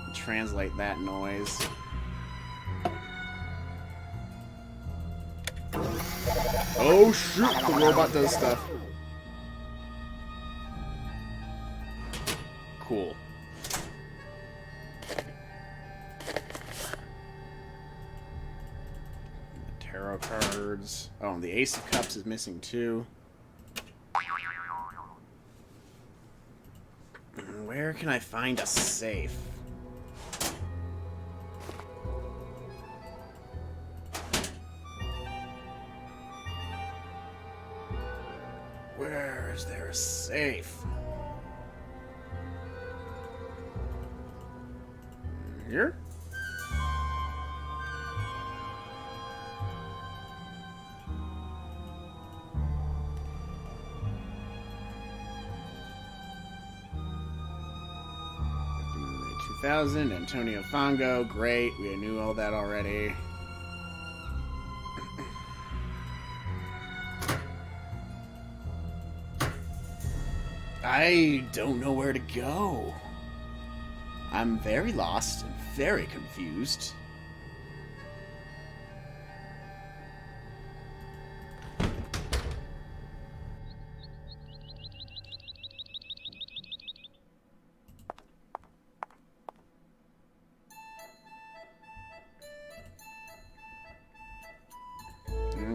S1: and translate that noise. Oh shoot, the robot does stuff. Cool. Tarot cards. Oh, and the Ace of Cups is missing too. Where can I find a safe? Where is there a safe? Here? Antonio Fongo, great. We knew all that already. I don't know where to go. I'm very lost and very confused.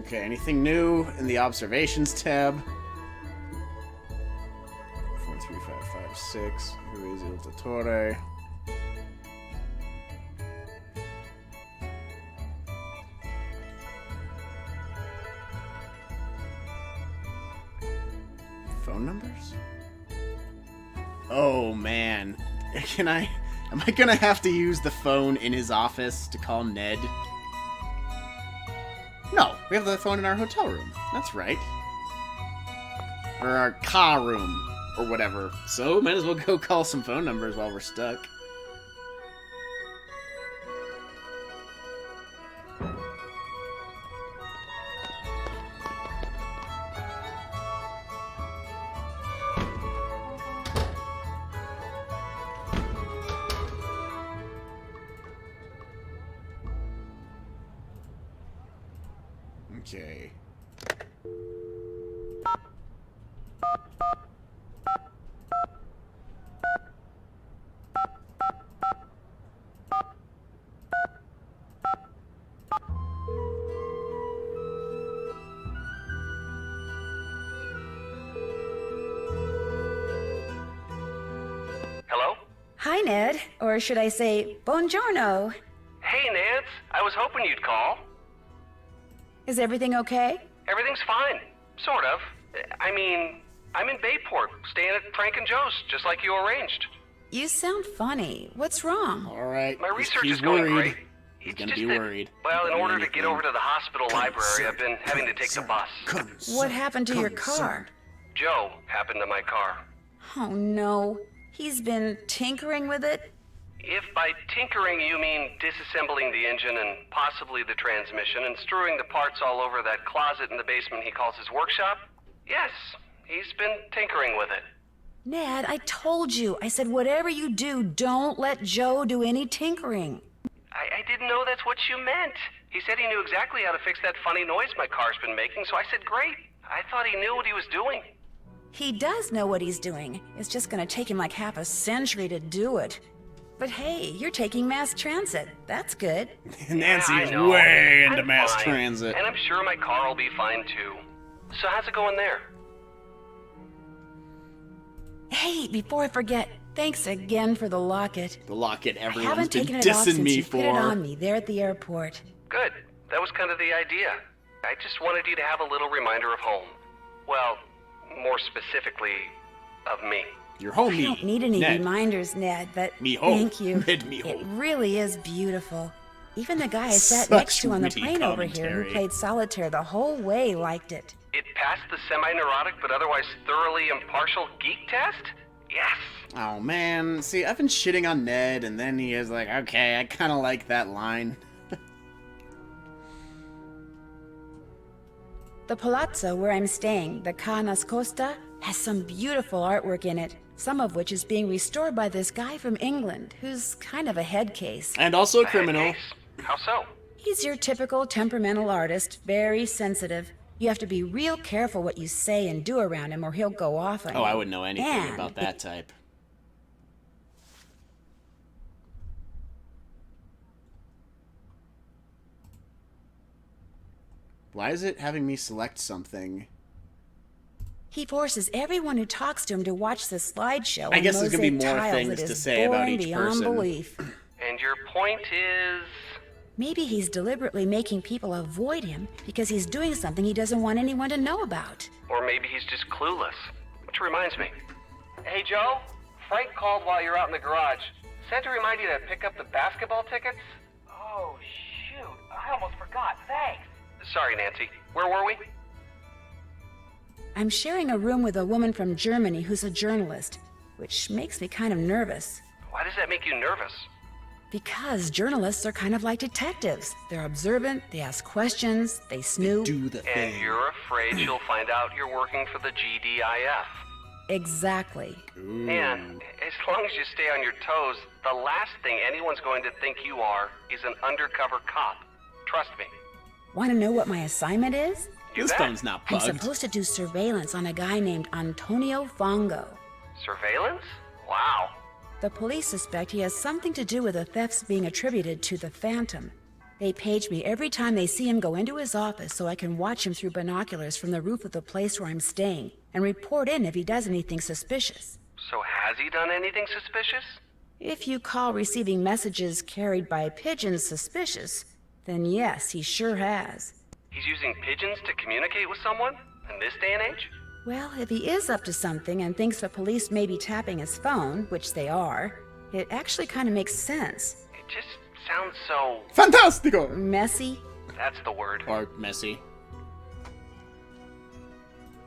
S1: Okay, anything new in the observations tab? 43556. Who is Il Dottore? Phone numbers? Oh man. Am I gonna have to use the phone in his office to call Ned? No, we have the phone in our hotel room. That's right. Or our car room, or whatever. So, might as well go call some phone numbers while we're stuck. Okay.
S3: Hello?
S2: Hi, Ned. Or should I say, buongiorno.
S3: Hey, Nance. I was hoping you'd call.
S2: Is everything okay?
S3: Everything's fine. Sort of. I mean, I'm in Bayport, staying at Frank and Joe's, just like you arranged.
S2: You sound funny. What's wrong?
S1: Alright.
S3: My research
S1: he's
S3: is going
S1: worried.
S3: great.
S1: He's
S3: It's
S1: gonna
S3: just
S1: be
S3: that-
S1: worried.
S3: Well, in
S1: Don't do
S3: order to get
S1: anything.
S3: over to the hospital library, I've been having to take the bus.
S2: What happened to your car?
S3: Joe happened to my car.
S2: Oh, no. He's been tinkering with it?
S3: If by tinkering you mean disassembling the engine and possibly the transmission and strewing the parts all over that closet in the basement he calls his workshop, yes, he's been tinkering with it.
S2: Ned, I told you. I said whatever you do, don't let Joe do any tinkering.
S3: I didn't know that's what you meant. He said he knew exactly how to fix that funny noise my car's been making, so I said great. I thought he knew what he was doing.
S2: He does know what he's doing. It's just gonna take him like half a century to do it. But hey, you're taking mass transit. That's good.
S1: Nancy's
S3: Yeah, I know.
S1: way into
S3: I'm
S1: mass
S3: fine.
S1: transit.
S3: And I'm sure my car will be fine too. So how's it going there?
S2: Hey, before I forget, thanks again for the locket.
S1: The locket
S2: I
S1: everyone's
S2: haven't
S1: been
S2: taken it off
S1: dissing
S2: since
S1: me
S2: you put it on
S1: for.
S2: me there at the airport.
S3: Good. That was kind of the idea. I just wanted you to have a little reminder of home. Well, more specifically, Of me.
S1: Your homie.
S2: I don't need any
S1: Ned.
S2: reminders, Ned, but
S1: Me ho.
S2: thank you.
S1: Ned me ho.
S2: It really is beautiful. Even the guy I sat
S1: Such
S2: next to on the
S1: witty
S2: plane over here
S1: commentary.
S2: who played solitaire the whole way liked it.
S3: It passed the semi-neurotic but otherwise thoroughly impartial geek test? Yes.
S1: Oh, man. See, I've been shitting on Ned, and then he is like, okay, I kind of like that line.
S2: The palazzo where I'm staying, the Ca Nascosta, has some beautiful artwork in it, some of which is being restored by this guy from England, who's kind of a head case.
S1: And also a criminal.
S3: How so?
S2: He's your typical temperamental artist, very sensitive. You have to be real careful what you say and do around him or he'll go off on you.
S1: Oh, I wouldn't know anything
S2: And
S1: about that type. Why is it having me select something?
S2: he forces everyone who talks to him to watch the slideshow.
S1: I guess there's gonna be
S2: mosaic
S1: more
S2: tiles
S1: things
S2: that
S1: to
S2: is
S1: say about
S2: boring
S1: each
S2: beyond
S1: person.
S2: belief.
S3: And your point is...
S2: Maybe he's deliberately making people avoid him because he's doing something he doesn't want anyone to know about.
S3: Or maybe he's just clueless. Which reminds me. Hey, Joe. Frank called while you're out in the garage. Said to remind you to pick up the basketball tickets.
S10: Oh, shoot. I almost forgot. Thanks.
S3: Sorry, Nancy. Where were we?
S2: I'm sharing a room with a woman from Germany who's a journalist, which makes me kind of nervous.
S3: Why does that make you nervous?
S2: Because journalists are kind of like detectives. They're observant, they ask questions, they snoop.
S1: Do the thing.
S3: And you're afraid she'll find out you're working for the GDIF.
S2: Exactly.
S3: And as long as you stay on your toes, the last thing anyone's going to think you are is an undercover cop. Trust me.
S2: Want to know what my assignment is?
S1: This phone's not
S2: I'm
S1: bugged.
S2: supposed to do surveillance on a guy named Antonio Fongo.
S3: Surveillance? Wow.
S2: The police suspect he has something to do with the thefts being attributed to the Phantom. They page me every time they see him go into his office so I can watch him through binoculars from the roof of the place where I'm staying and report in if he does anything suspicious.
S3: So has he done anything suspicious?
S2: If you call receiving messages carried by pigeons suspicious, then yes, he sure has.
S3: He's using pigeons to communicate with someone? In this day and age?
S2: Well, if he is up to something and thinks the police may be tapping his phone, which they are, it actually kind of makes sense.
S3: It just sounds so...
S1: Fantastico!
S2: Messy?
S3: That's the word.
S1: Or messy.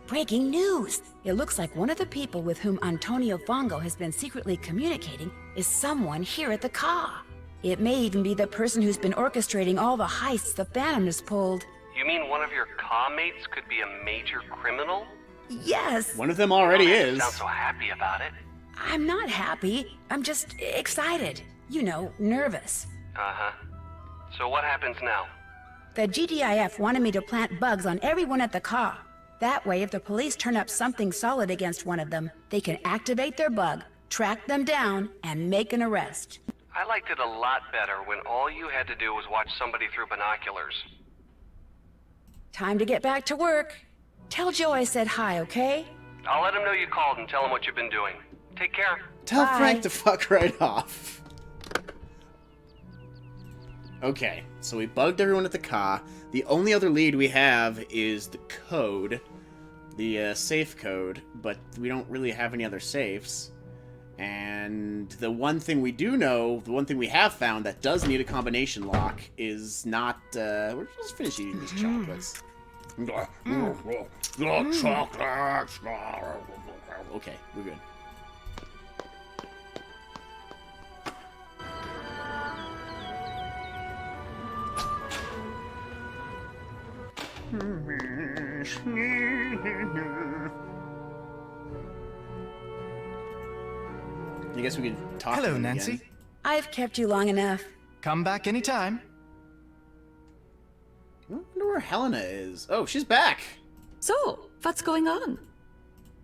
S2: Breaking news! It looks like one of the people with whom Antonio Fongo has been secretly communicating is someone here at the Ca. It may even be the person who's been orchestrating all the heists the Phantom has pulled.
S3: You mean one of your mates could be a major criminal?
S2: Yes!
S1: One of them already
S3: You
S1: is.
S3: sound so happy about it.
S2: I'm not happy. I'm just excited. You know, nervous.
S3: Uh-huh. So what happens now?
S2: The GDIF wanted me to plant bugs on everyone at the Ca. That way, if the police turn up something solid against one of them, they can activate their bug, track them down, and make an arrest.
S3: I liked it a lot better when all you had to do was watch somebody through binoculars.
S2: Time to get back to work. Tell Joe I said hi, okay?
S3: I'll let him know you called and tell him what you've been doing. Take care.
S1: Tell
S2: Bye.
S1: Frank to fuck right off. Okay, so we bugged everyone at the Ca. The only other lead we have is the code. The safe code, but we don't really have any other safes. And the one thing we do know, the one thing we have found that does need a combination lock is not, we're just finish eating these chocolates. Okay, we're good. I guess we could talk to
S7: Hello,
S1: them
S7: Nancy.
S1: again.
S2: I've kept you long enough.
S7: Come back anytime.
S1: I wonder where Helena is. Oh, she's back.
S8: So, what's going on?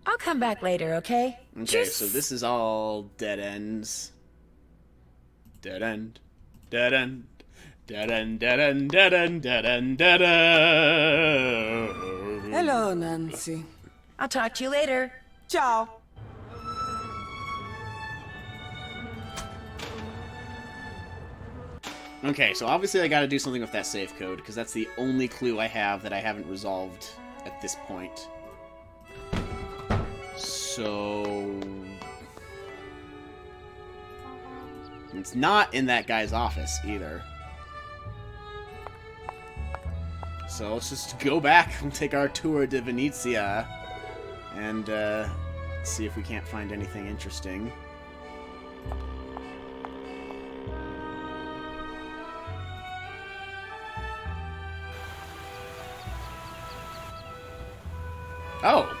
S2: I'll come back later, okay?
S1: Okay, so this is all dead ends. Dead end. Dead end. Dead end, dead end, dead end, dead end, dead end.
S6: Hello, Nancy.
S2: I'll talk to you later.
S6: Ciao.
S1: Okay, so obviously I gotta do something with that safe code, because that's the only clue I have that I haven't resolved at this point. So So... It's not in that guy's office, either. So let's just go back and take our tour de Venezia and see if we can't find anything interesting. Oh!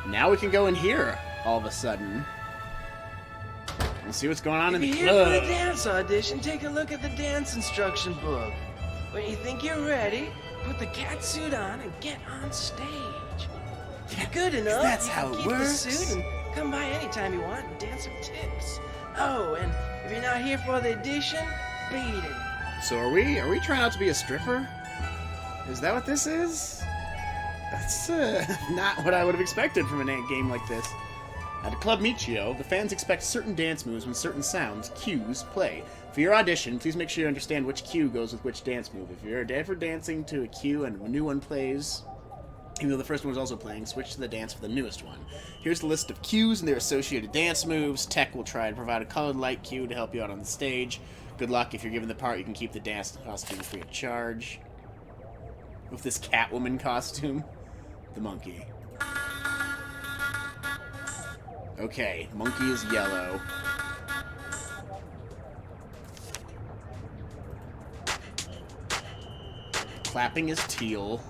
S1: Now we can go in here, all of a sudden. Let's see what's going on in the club.
S11: If you're here for the dance audition, take a look at the dance instruction book. When you think you're ready, put the cat suit on and get on stage. If you're good enough,
S1: that's
S11: you
S1: how
S11: can
S1: it
S11: keep
S1: works.
S11: the suit and come by anytime you want and dance some tips. Oh, and if you're not here for the audition, beat it.
S1: So are we trying out to be a stripper? Is that what this is? That's not what I would have expected from a game like this. At Club Michio, the fans expect certain dance moves when certain sounds, cues, play. For your audition, please make sure you understand which cue goes with which dance move. If you're ever dancing to a cue and a new one plays, even though the first one was also playing, switch to the dance for the newest one. Here's the list of cues and their associated dance moves. Tech will try to provide a colored light cue to help you out on the stage. Good luck. If you're given the part, you can keep the dance costume free of charge. With this Catwoman costume. The monkey. Okay, monkey is yellow. Clapping is teal.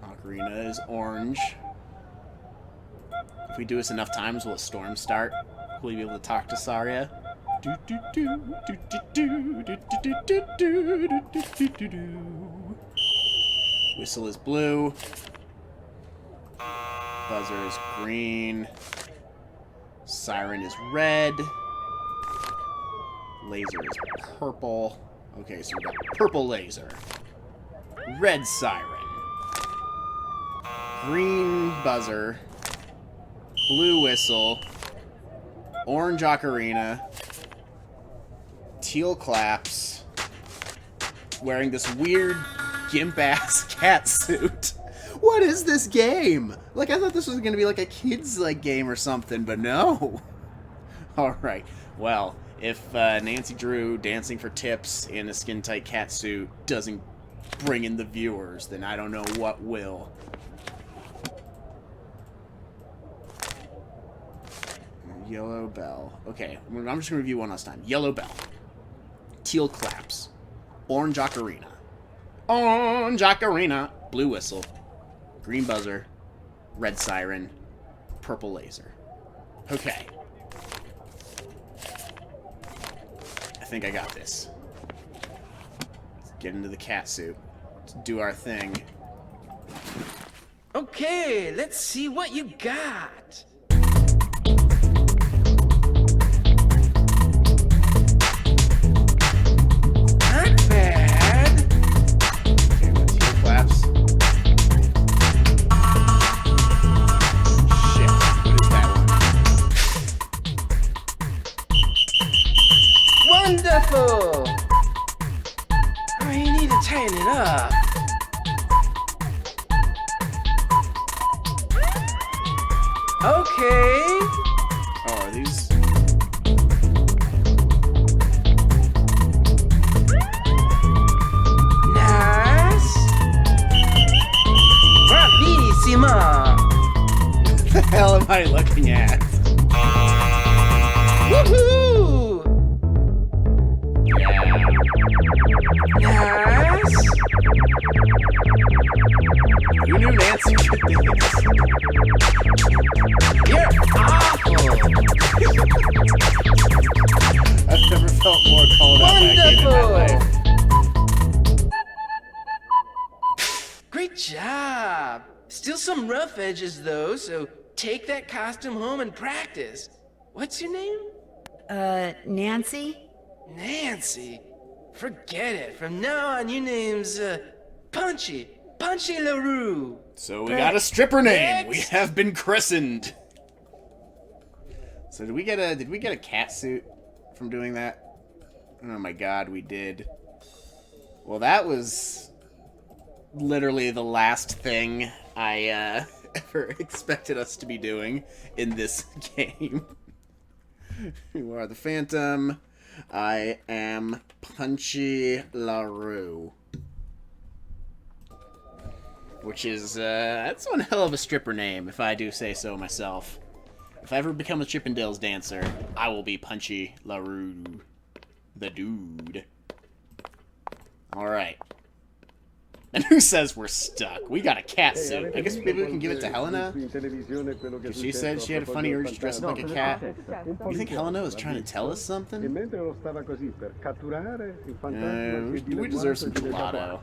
S1: Ocarina is orange. If we do this enough times, will a storm start? Will you be able to talk to Saria? Whistle is blue. Buzzer is green. Siren is red. Laser is purple. Okay, so we got purple laser. Red siren. Green buzzer. Blue whistle. Orange ocarina. Teal claps. Wearing this weird gimp-ass cat suit. What is this game? Like, I thought this was going to be like a kid's like game or something, but no. Alright, well, if Nancy Drew dancing for tips in a skin-tight cat suit doesn't bring in the viewers, then I don't know what will. Yellow bell. Okay, I'm just going to review one last time. Yellow bell. Teal claps. Orange ocarina. Orange ocarina. Blue whistle. Green buzzer. Red siren. Purple laser. Okay. I think I got this. Let's get into the cat suit. Let's do our thing.
S11: Okay, let's see what you got. Not bad.
S1: Okay, let's hear claps. Shit, what is that one?
S11: Wonderful! Oh, you need to tighten it up. Okay.
S1: Oh, are these?
S11: Nice. Bravissima.
S1: What the hell am I looking at?
S11: Woohoo! Nice.
S1: Who knew Nancy could do this?
S11: You're awful.
S1: I've never felt more called out by a game in my life.
S11: Great job. Still some rough edges though, so take that costume home and practice. What's your name?
S2: Nancy?
S11: Nancy. Forget it. From now on, your name's Punchy Larue.
S1: So we got a stripper name. We have been christened. So did we get a cat suit from doing that? Oh my god, we did. Well, that was literally the last thing I ever expected us to be doing in this game. You are the Phantom. I am Punchy Larue. Which is, that's one hell of a stripper name, if I do say so myself. If I ever become a Chippendales dancer, I will be Punchy Larue. The dude. Alright. And who says we're stuck? We got a cat suit. I guess maybe we can give it to Helena? Because she said she had a funny urge to dress up like a cat. You think Helena was trying to tell us something? We deserve some gelato.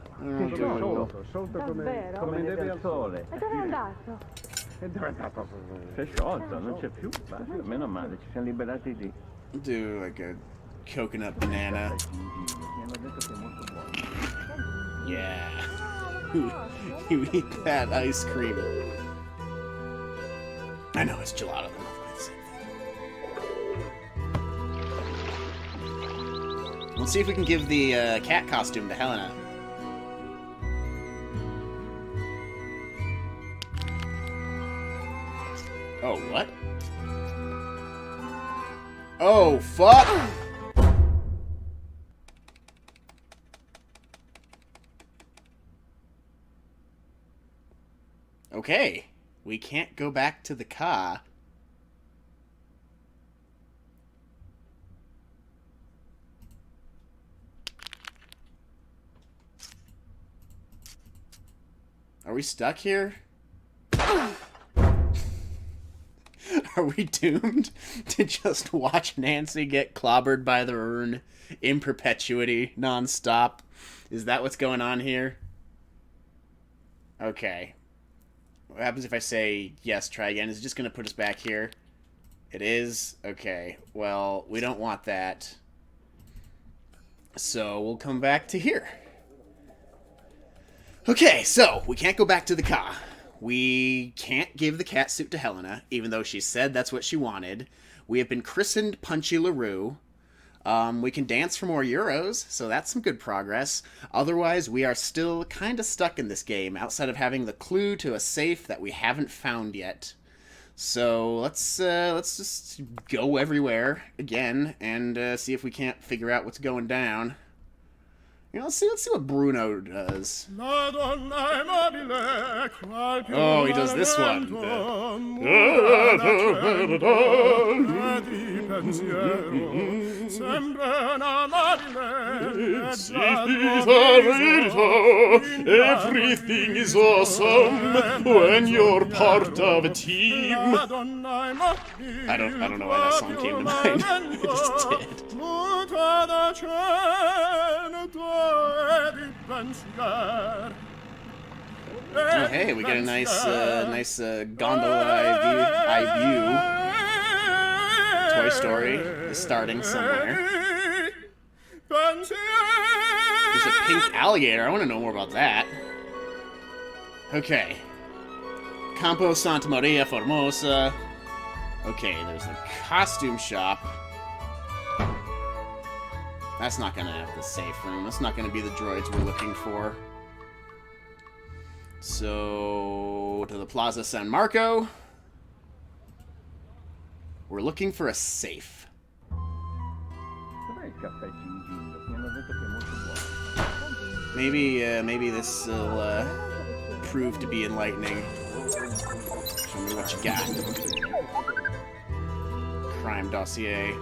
S1: Do like a coconut banana. Yeah. You eat that ice cream. I know it's gelato. They're not quite the same thing. Let's see if we can give the cat costume to Helena. Oh, what? Oh, fuck! Okay, we can't go back to the car. Are we stuck here? Are we doomed to just watch Nancy get clobbered by the urn in perpetuity, non-stop? Is that what's going on here? Okay. What happens if I say, yes, try again? Is it just going to put us back here? It is? Okay. Well, we don't want that. So we'll come back to here. Okay, so we can't go back to the car. We can't give the cat suit to Helena, even though she said that's what she wanted. We have been christened Punchy Larue. We can dance for more euros, so that's some good progress. Otherwise, we are still kind of stuck in this game, outside of having the clue to a safe that we haven't found yet. So let's just go everywhere again and see if we can't figure out what's going down. You know, let's see what Bruno does. Oh, he does this one. Everything is awesome when you're part of a team. I don't know why that song came to mind. It just did. Oh, hey, we get a nice gondola eye view. Toy Story is starting somewhere. There's a pink alligator. I want to know more about that. Okay. Campo Santa Maria Formosa. Okay, there's the costume shop. That's not gonna have the safe room. That's not gonna be the droids we're looking for. So, to the Plaza San Marco. We're looking for a safe. Maybe this will prove to be enlightening. Show me what you got. Crime dossier.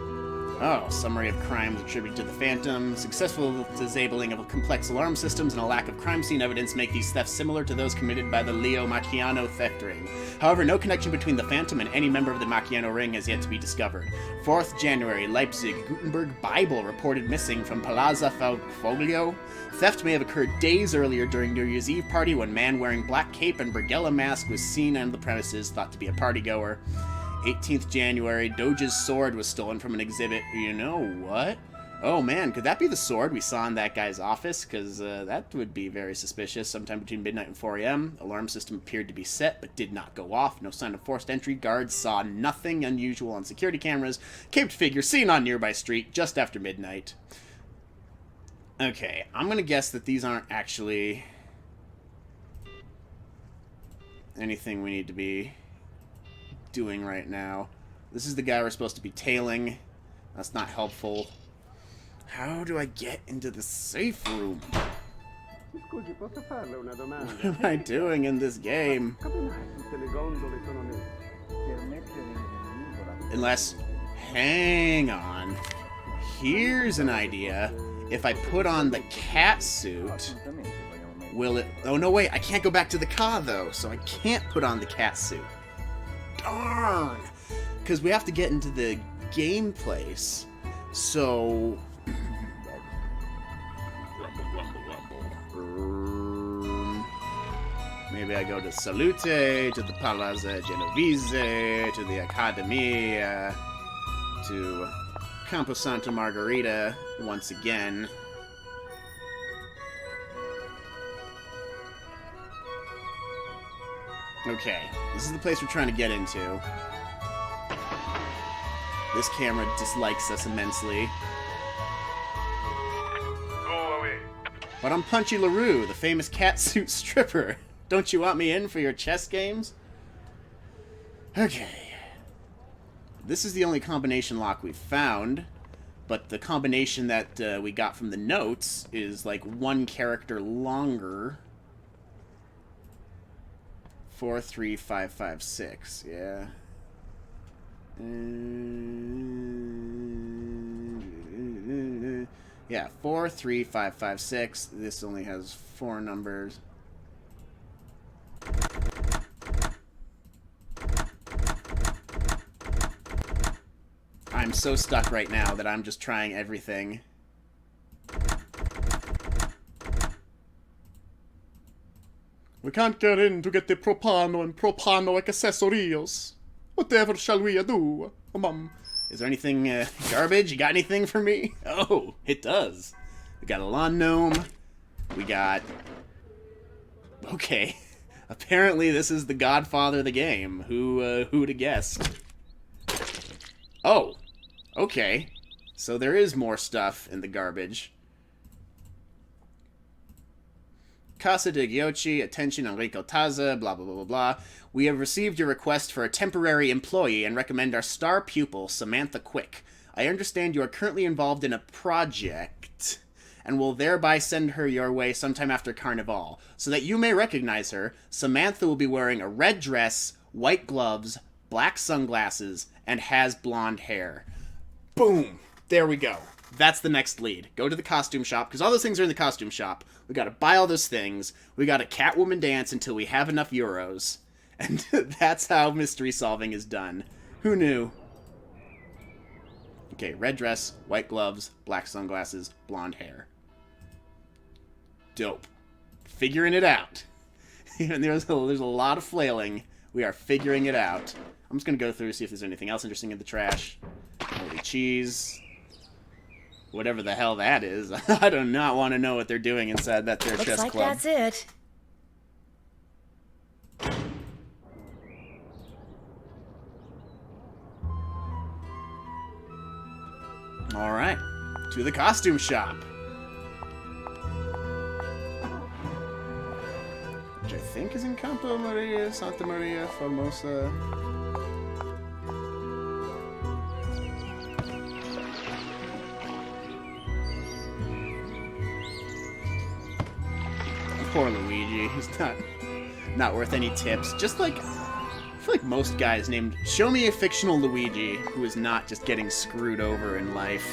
S1: Oh, summary of crimes attributed to the Phantom. Successful disabling of complex alarm systems and a lack of crime scene evidence make these thefts similar to those committed by the Leo Macchiano theft ring. However, no connection between the Phantom and any member of the Macchiano ring has yet to be discovered. 4th January, Leipzig, Gutenberg Bible reported missing from Palazzo Foglio. Theft may have occurred days earlier during New Year's Eve party when man wearing black cape and Bergella mask was seen on the premises, thought to be a partygoer. 18th January, Doge's sword was stolen from an exhibit. You know what? Oh man, could that be the sword we saw in that guy's office? Because that would be very suspicious. Sometime between midnight and 4 a.m., alarm system appeared to be set but did not go off. No sign of forced entry. Guards saw nothing unusual on security cameras. Caped figure seen on nearby street just after midnight. Okay, I'm going to guess that these aren't actually anything we need to be doing right now. This is the guy we're supposed to be tailing. That's not helpful. How do I get into the safe room? What am I doing in this game? Unless... Hang on. Here's an idea. If I put on the cat suit... Will it... Oh, no, wait. I can't go back to the car, though. So I can't put on the cat suit. Darn! Because we have to get into the game place. So... Maybe I go to Salute, to the Palazzo Genovese, to the Accademia, to Campo Santa Margherita once again. Okay, this is the place we're trying to get into. This camera dislikes us immensely.
S3: Go away.
S1: But I'm Punchy Larue, the famous catsuit stripper. Don't you want me in for your chess games? Okay. This is the only combination lock we've found, but the combination that we got from the notes is like one character longer. 43556, yeah. Yeah, 43556. This only has 4 numbers. I'm so stuck right now that I'm just trying everything. We can't get in to get the propano and propano accessorios. Whatever shall we do? Is there anything garbage? You got anything for me? Oh, it does. We got a lawn gnome. We got... Okay. Apparently this is the godfather of the game. Who'd have guessed? Oh. Okay. So there is more stuff in the garbage. Casa de Gyochi, attention Enrico Taza, blah blah blah blah blah. We have received your request for a temporary employee and recommend our star pupil, Samantha Quick. I understand you are currently involved in a project, and will thereby send her your way sometime after Carnival. So that you may recognize her, Samantha will be wearing a red dress, white gloves, black sunglasses, and has blonde hair. Boom! There we go. That's the next lead. Go to the costume shop, because all those things are in the costume shop. We gotta buy all those things. We gotta Catwoman dance until we have enough euros. And that's how mystery solving is done. Who knew? Okay, red dress, white gloves, black sunglasses, blonde hair. Dope. Figuring it out. And there's a lot of flailing. We are figuring it out. I'm just gonna go through and see if there's anything else interesting in the trash. Holy cheese. Whatever the hell that is. I do not want to know what they're doing inside that their chess club.
S2: Looks like that's it.
S1: Alright. To the costume shop. Which I think is in Campo Maria, Santa Maria, Formosa. Poor Luigi. He's not worth any tips. Just like, I feel like most guys named... Show me a fictional Luigi who is not just getting screwed over in life.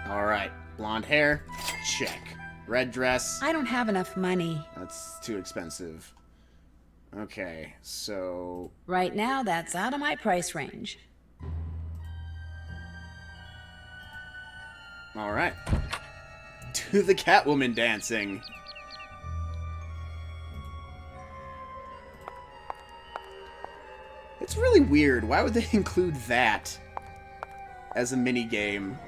S1: Alright. Blonde hair? Check. Red dress?
S2: I don't have enough money.
S1: That's too expensive. Okay, so...
S2: Right now, that's out of my price range.
S1: Alright. To the Catwoman dancing. It's really weird. Why would they include that as a mini-game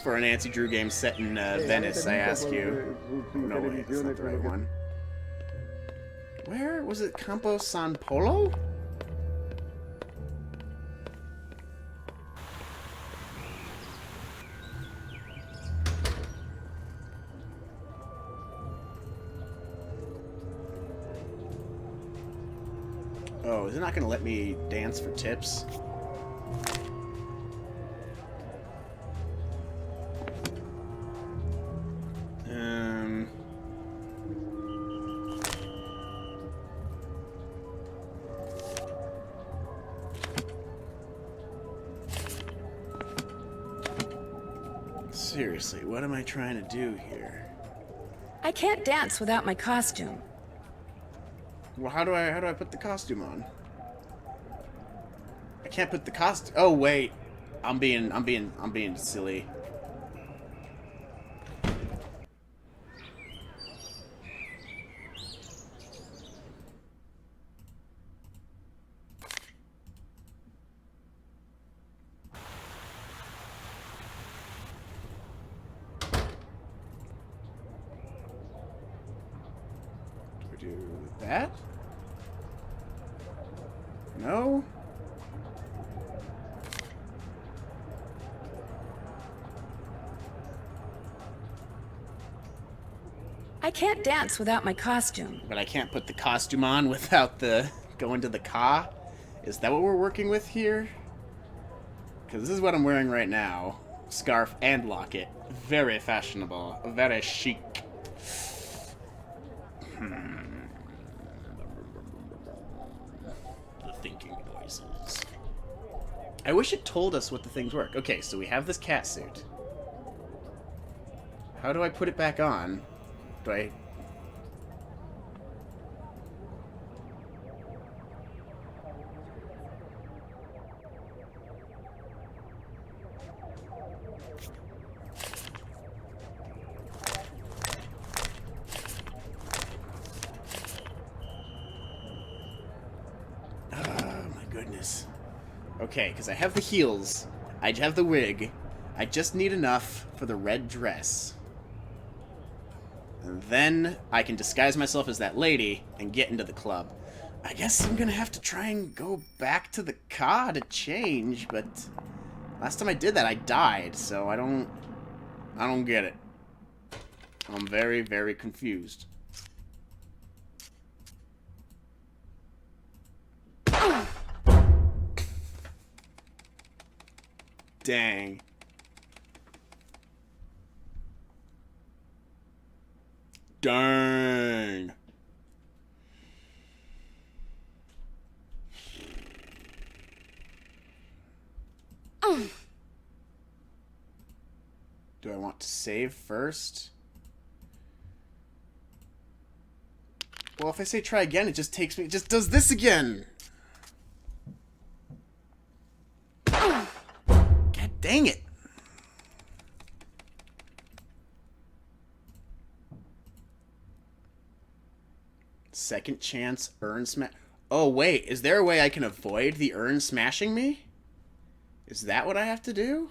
S1: for a Nancy Drew game set in Venice, I ask you? No way, that's not the right one. Where was it? Campo San Polo? Oh, is it not going to let me dance for tips? Seriously, what am I trying to do here?
S2: I can't dance without my costume.
S1: Well, how do I put the costume on? I can't put the costume. Oh wait, I'm being silly. Do that? No?
S2: I can't dance without my costume.
S1: But I can't put the costume on without the going to the car? Is that what we're working with here? Because this is what I'm wearing right now. Scarf and locket. Very fashionable. Very chic. The thinking noises. I wish it told us what the things work. Okay, so we have this cat suit. How do I put it back on? Do I... Goodness. Okay, because I have the heels. I have the wig. I just need enough for the red dress. And then I can disguise myself as that lady and get into the club. I guess I'm gonna have to try and go back to the car to change, but last time I did that I died, so I don't get it. I'm very, very confused. Dang. Dang. Do I want to save first? Well, if I say try again, it just takes me... It just does this again! God dang it! Second chance, urn smash... Oh, wait. Is there a way I can avoid the urn smashing me? Is that what I have to do?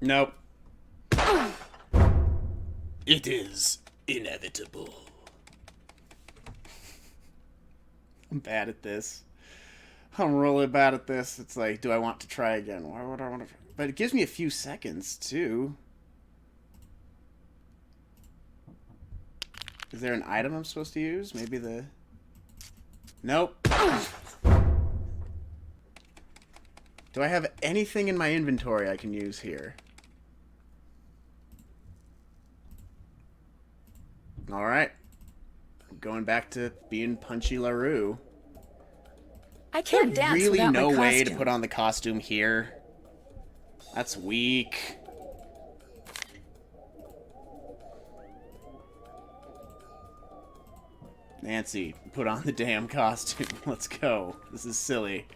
S1: Nope. It is inevitable. I'm bad at this. I'm really bad at this. It's like, do I want to try again? Why would I want to... But it gives me a few seconds, too. Is there an item I'm supposed to use? Maybe the... Nope. Do I have anything in my inventory I can use here? Alright. I'm going back to being Punchy Larue.
S2: I can't dance
S1: really
S2: without
S1: no
S2: my
S1: way
S2: costume.
S1: to put on the costume here. That's weak. Nancy, put on the damn costume. Let's go. This is silly.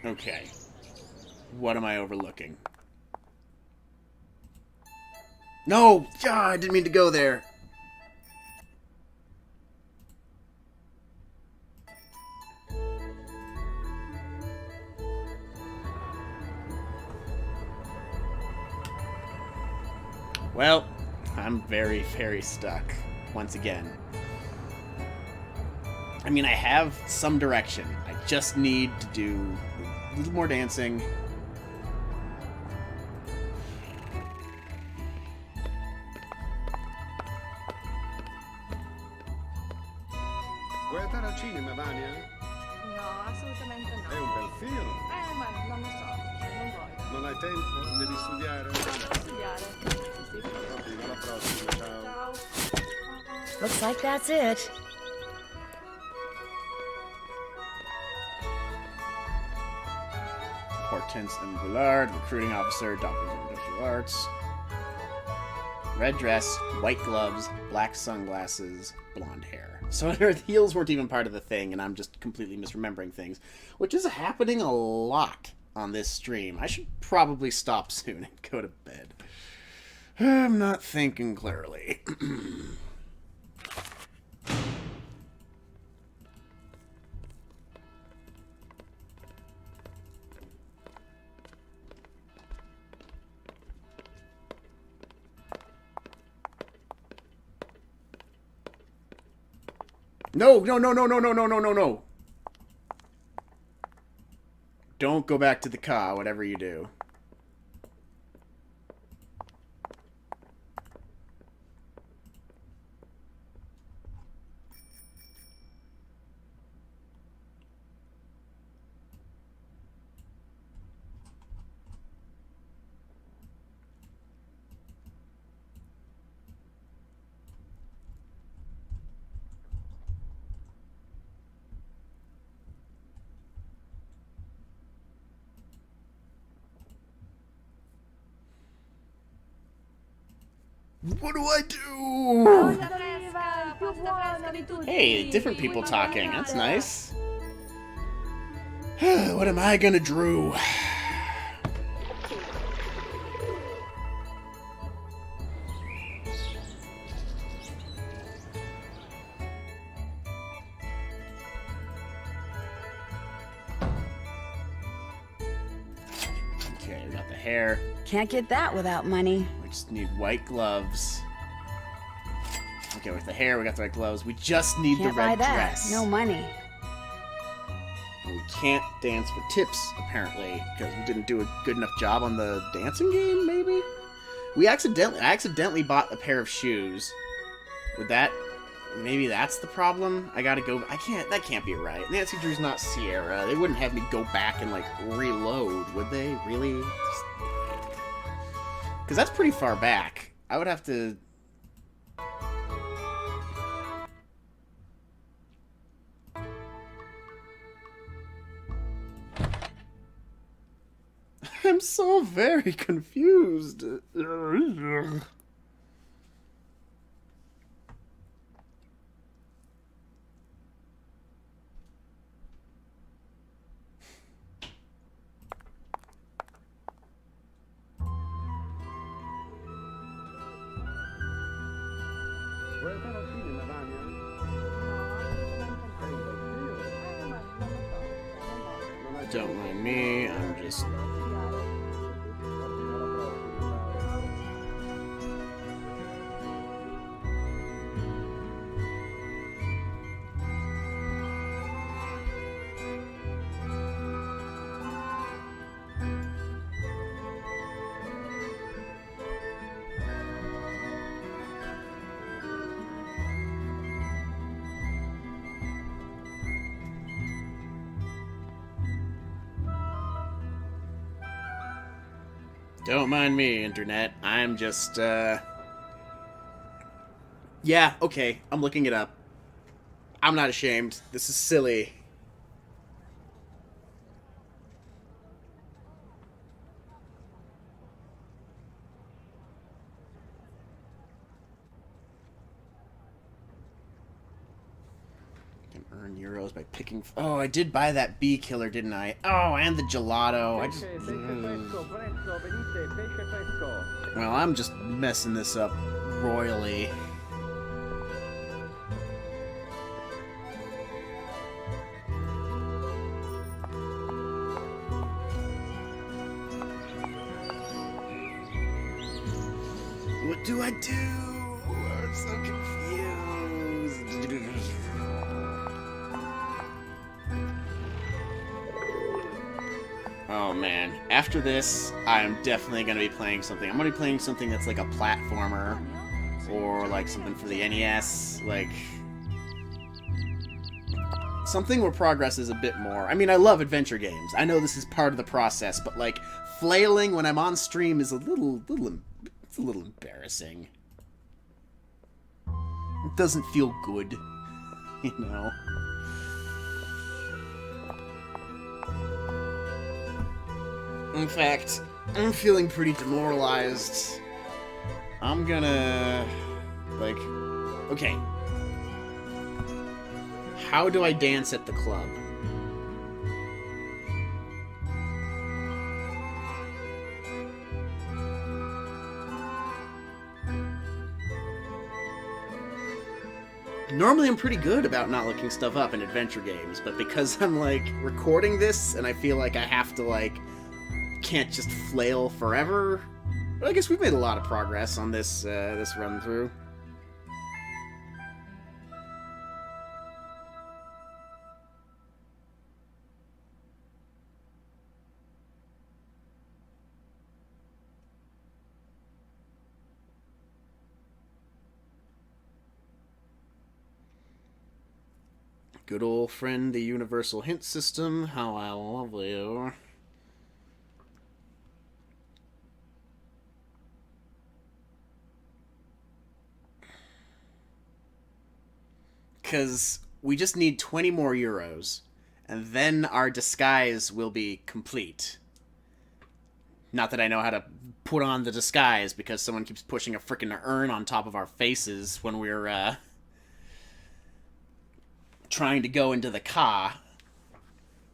S1: Okay. What am I overlooking? No! Ah, I didn't mean to go there. Well, I'm very, very stuck. Once again. I mean, I have some direction. I just need to do a little more dancing.
S12: Guardare al cinema, Vania?
S13: No, assolutamente no.
S12: È un bel film.
S13: Ma non lo so, non voglio.
S12: Non hai tempo? Devi studiare?
S13: No, devo studiare. Sì.
S12: Fino alla prossima, ciao.
S13: Ciao.
S2: Looks like that's it.
S1: Hortense and Boulard, recruiting officer, doctor of industrial arts. Red dress, white gloves, black sunglasses, blonde hair. So her heels weren't even part of the thing, and I'm just completely misremembering things, which is happening a lot on this stream. I should probably stop soon and go to bed. I'm not thinking clearly. No. Don't go back to the car, whatever you do. What do I do? Hey, different people talking. That's nice. What am I gonna drew? Okay, we got the hair.
S2: Can't get that without money.
S1: We just need white gloves. Okay, with the hair, we got the white gloves. We just need
S2: Can't
S1: the red
S2: buy that.
S1: dress.
S2: No money.
S1: We can't dance for tips, apparently, because we didn't do a good enough job on the dancing game, maybe? I accidentally bought a pair of shoes. Would that... Maybe that's the problem? I gotta go... that can't be right. Nancy Drew's not Sierra. They wouldn't have me go back and, like, reload, would they? Really? Because that's pretty far back. I would have to... I'm so very confused. Don't mind me, I'm just... Don't mind me, Internet. I'm just, Yeah, okay. I'm looking it up. I'm not ashamed. This is silly. Can earn euros by picking... Oh, I did buy that bee killer, didn't I? Oh, and the gelato. I just... Well, I'm just messing this up royally. What do I do? I'm so confused. Oh man, after this, I'm definitely going to be playing something. I'm going to be playing something that's like a platformer, or like something for the NES, like something where progress is a bit more. I mean, I love adventure games. I know this is part of the process, but like flailing when I'm on stream is a little embarrassing. It doesn't feel good, you know. In fact, I'm feeling pretty demoralized. I'm gonna, like, okay. How do I dance at the club? Normally I'm pretty good about not looking stuff up in adventure games, but because I'm, like, recording this and I feel like I have to, like, can't just flail forever. But I guess we've made a lot of progress on this this run through. Good old friend, the universal hint system. How I love you. Because we just need 20 more euros, and then our disguise will be complete. Not that I know how to put on the disguise, because someone keeps pushing a frickin' urn on top of our faces when we're, trying to go into the car.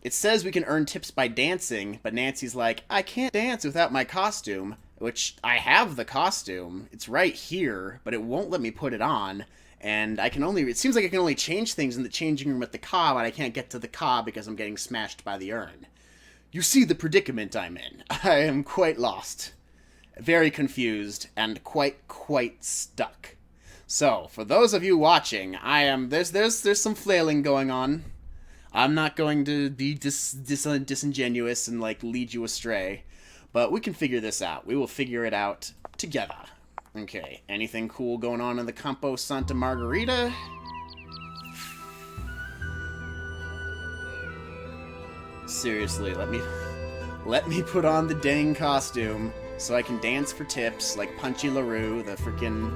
S1: It says we can earn tips by dancing, but Nancy's like, I can't dance without my costume, which I have the costume. It's right here, but it won't let me put it on. And I can only, it seems like I can only change things in the changing room at the car, but I can't get to the car because I'm getting smashed by the urn. You see the predicament I'm in. I am quite lost. Very confused, and quite stuck. So, for those of you watching, there's some flailing going on. I'm not going to be disingenuous and, like, lead you astray. But we can figure this out. We will figure it out together. Okay, anything cool going on in the Campo Santa Margarita? Seriously, let me put on the dang costume so I can dance for tips like Punchy Larue, the freaking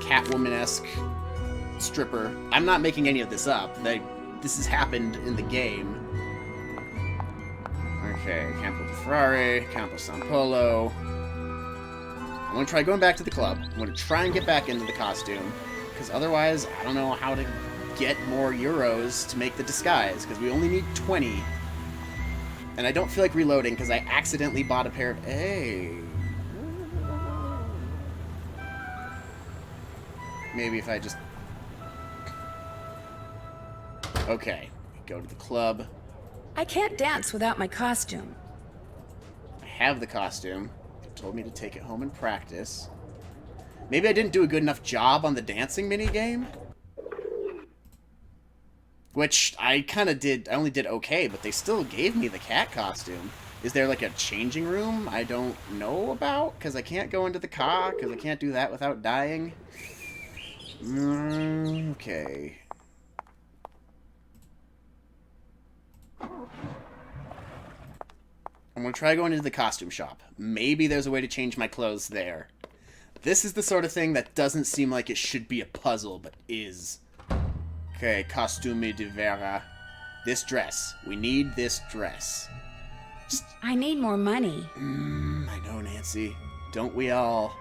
S1: Catwoman-esque stripper. I'm not making any of this up. This has happened in the game. Okay, Campo di Ferrari, Campo San Polo. I'm going to try going back to the club. I'm going to try and get back into the costume, because otherwise I don't know how to get more euros to make the disguise, because we only need 20. And I don't feel like reloading, because I accidentally bought a pair of... Hey. Maybe if I just... Okay. Go to the club.
S2: I can't dance without my costume.
S1: I have the costume. Told me to take it home and practice. Maybe I didn't do a good enough job on the dancing minigame? Which I kind of did. I only did okay, but they still gave me the cat costume. Is there like a changing room I don't know about? Because I can't go into the car, because I can't do that without dying. Okay. I'm going to try going into the costume shop. Maybe there's a way to change my clothes there. This is the sort of thing that doesn't seem like it should be a puzzle, but is. Okay, costume de vera. This dress. We need this dress.
S2: I need more money.
S1: I know, Nancy. Don't we all?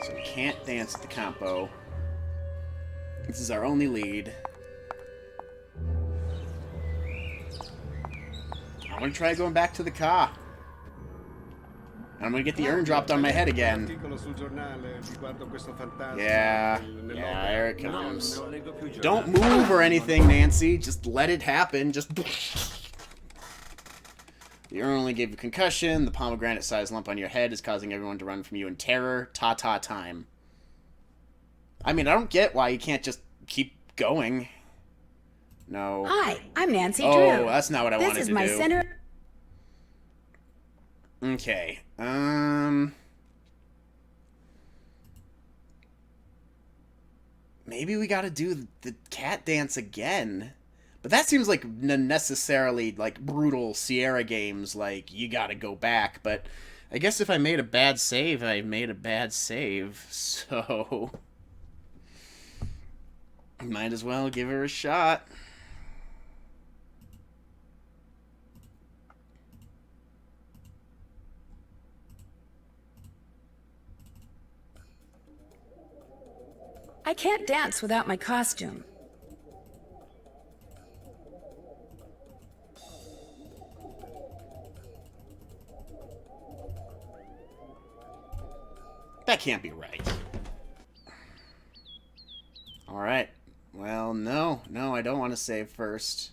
S1: So we can't dance at the Campo. This is our only lead. I'm gonna try going back to the car. I'm gonna get the urn dropped on my head again. Yeah, here it comes. Don't move or anything, Nancy. Just let it happen. Just... The urn only gave you concussion. The pomegranate-sized lump on your head is causing everyone to run from you in terror. Ta-ta time. I mean, I don't get why you can't just keep going. No.
S2: Hi, I'm Nancy Drew.
S1: Oh, that's not what I wanted to do.
S2: This is my center...
S1: Okay. Maybe we gotta do the cat dance again. But that seems like necessarily, like, brutal Sierra games, like, you gotta go back. But I guess if I made a bad save, I made a bad save. So... might as well give her a shot.
S2: I can't dance without my costume.
S1: That can't be right. Alright. Well, no, I don't want to save first.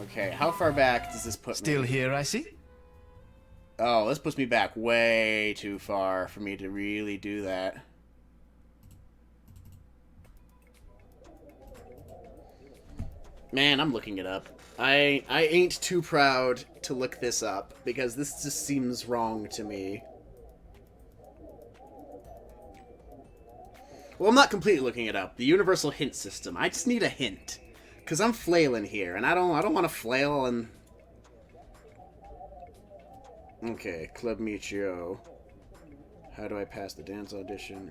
S1: Okay, how far back does this put me?
S7: Still here, I see.
S1: Oh, this puts me back way too far for me to really do that. Man, I'm looking it up. I ain't too proud to look this up, because this just seems wrong to me. Well, I'm not completely looking it up. The universal hint system. I just need a hint. Because I'm flailing here, and I don't want to flail and... Okay, Club Michio. How do I pass the dance audition?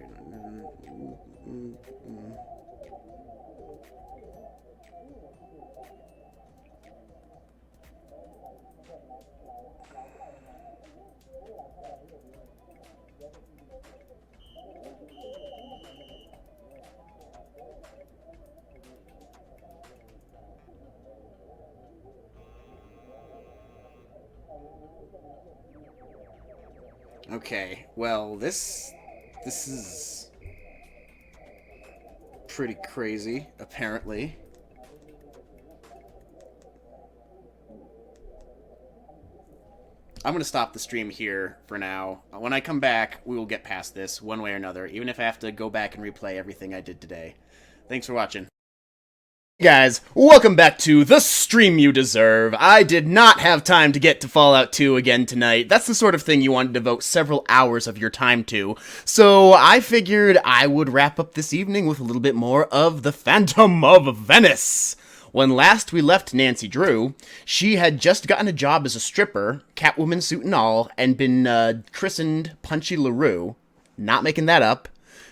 S1: Okay, well, this is pretty crazy, apparently. I'm going to stop the stream here for now. When I come back, we will get past this, one way or another, even if I have to go back and replay everything I did today. Thanks for watching. Hey guys, welcome back to The Stream You Deserve. I did not have time to get to Fallout 2 again tonight. That's the sort of thing you want to devote several hours of your time to. So I figured I would wrap up this evening with a little bit more of The Phantom of Venice. When last we left Nancy Drew, she had just gotten a job as a stripper, Catwoman suit and all, and been christened Punchy Larue. Not making that up.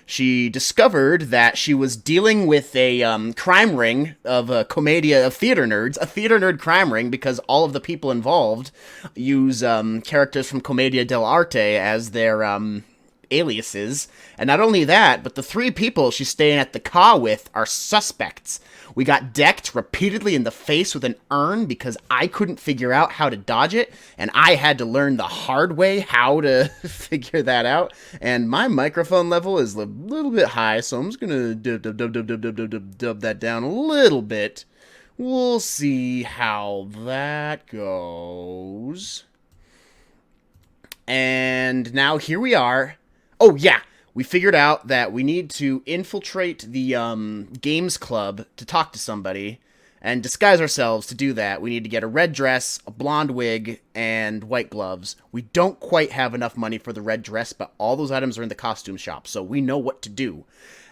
S1: She discovered that she was dealing with a crime ring of a commedia of theater nerds, a theater nerd crime ring, because all of the people involved use characters from Commedia dell'arte as their aliases. And not only that, but the three people she's staying at the car with are suspects. We got decked repeatedly in the face with an urn because I couldn't figure out how to dodge it, and I had to learn the hard way how to figure that out. And my microphone level is a little bit high, so I'm just gonna dub that down a little bit. We'll see how that goes. And now here we are. Oh yeah, we figured out that we need to infiltrate the games club to talk to somebody and disguise ourselves. To do that, we need to get a red dress, a blonde wig, and white gloves. We don't quite have enough money for the red dress, but all those items are in the costume shop, so we know what to do.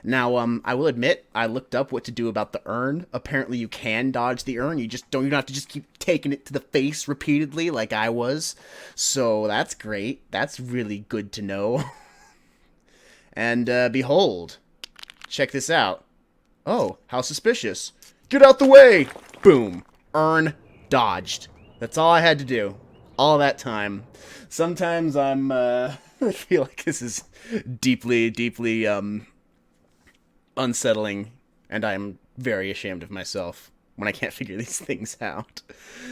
S1: Now, I will admit, I looked up what to do about the urn. Apparently you can dodge the urn. You don't have to just keep taking it to the face repeatedly like I was. So that's great. That's really good to know. And, behold. Check this out. Oh, how suspicious. Get out the way! Boom. Urn dodged. That's all I had to do. All that time. Sometimes I'm, I feel like this is deeply, deeply, unsettling, and I'm very ashamed of myself when I can't figure these things out.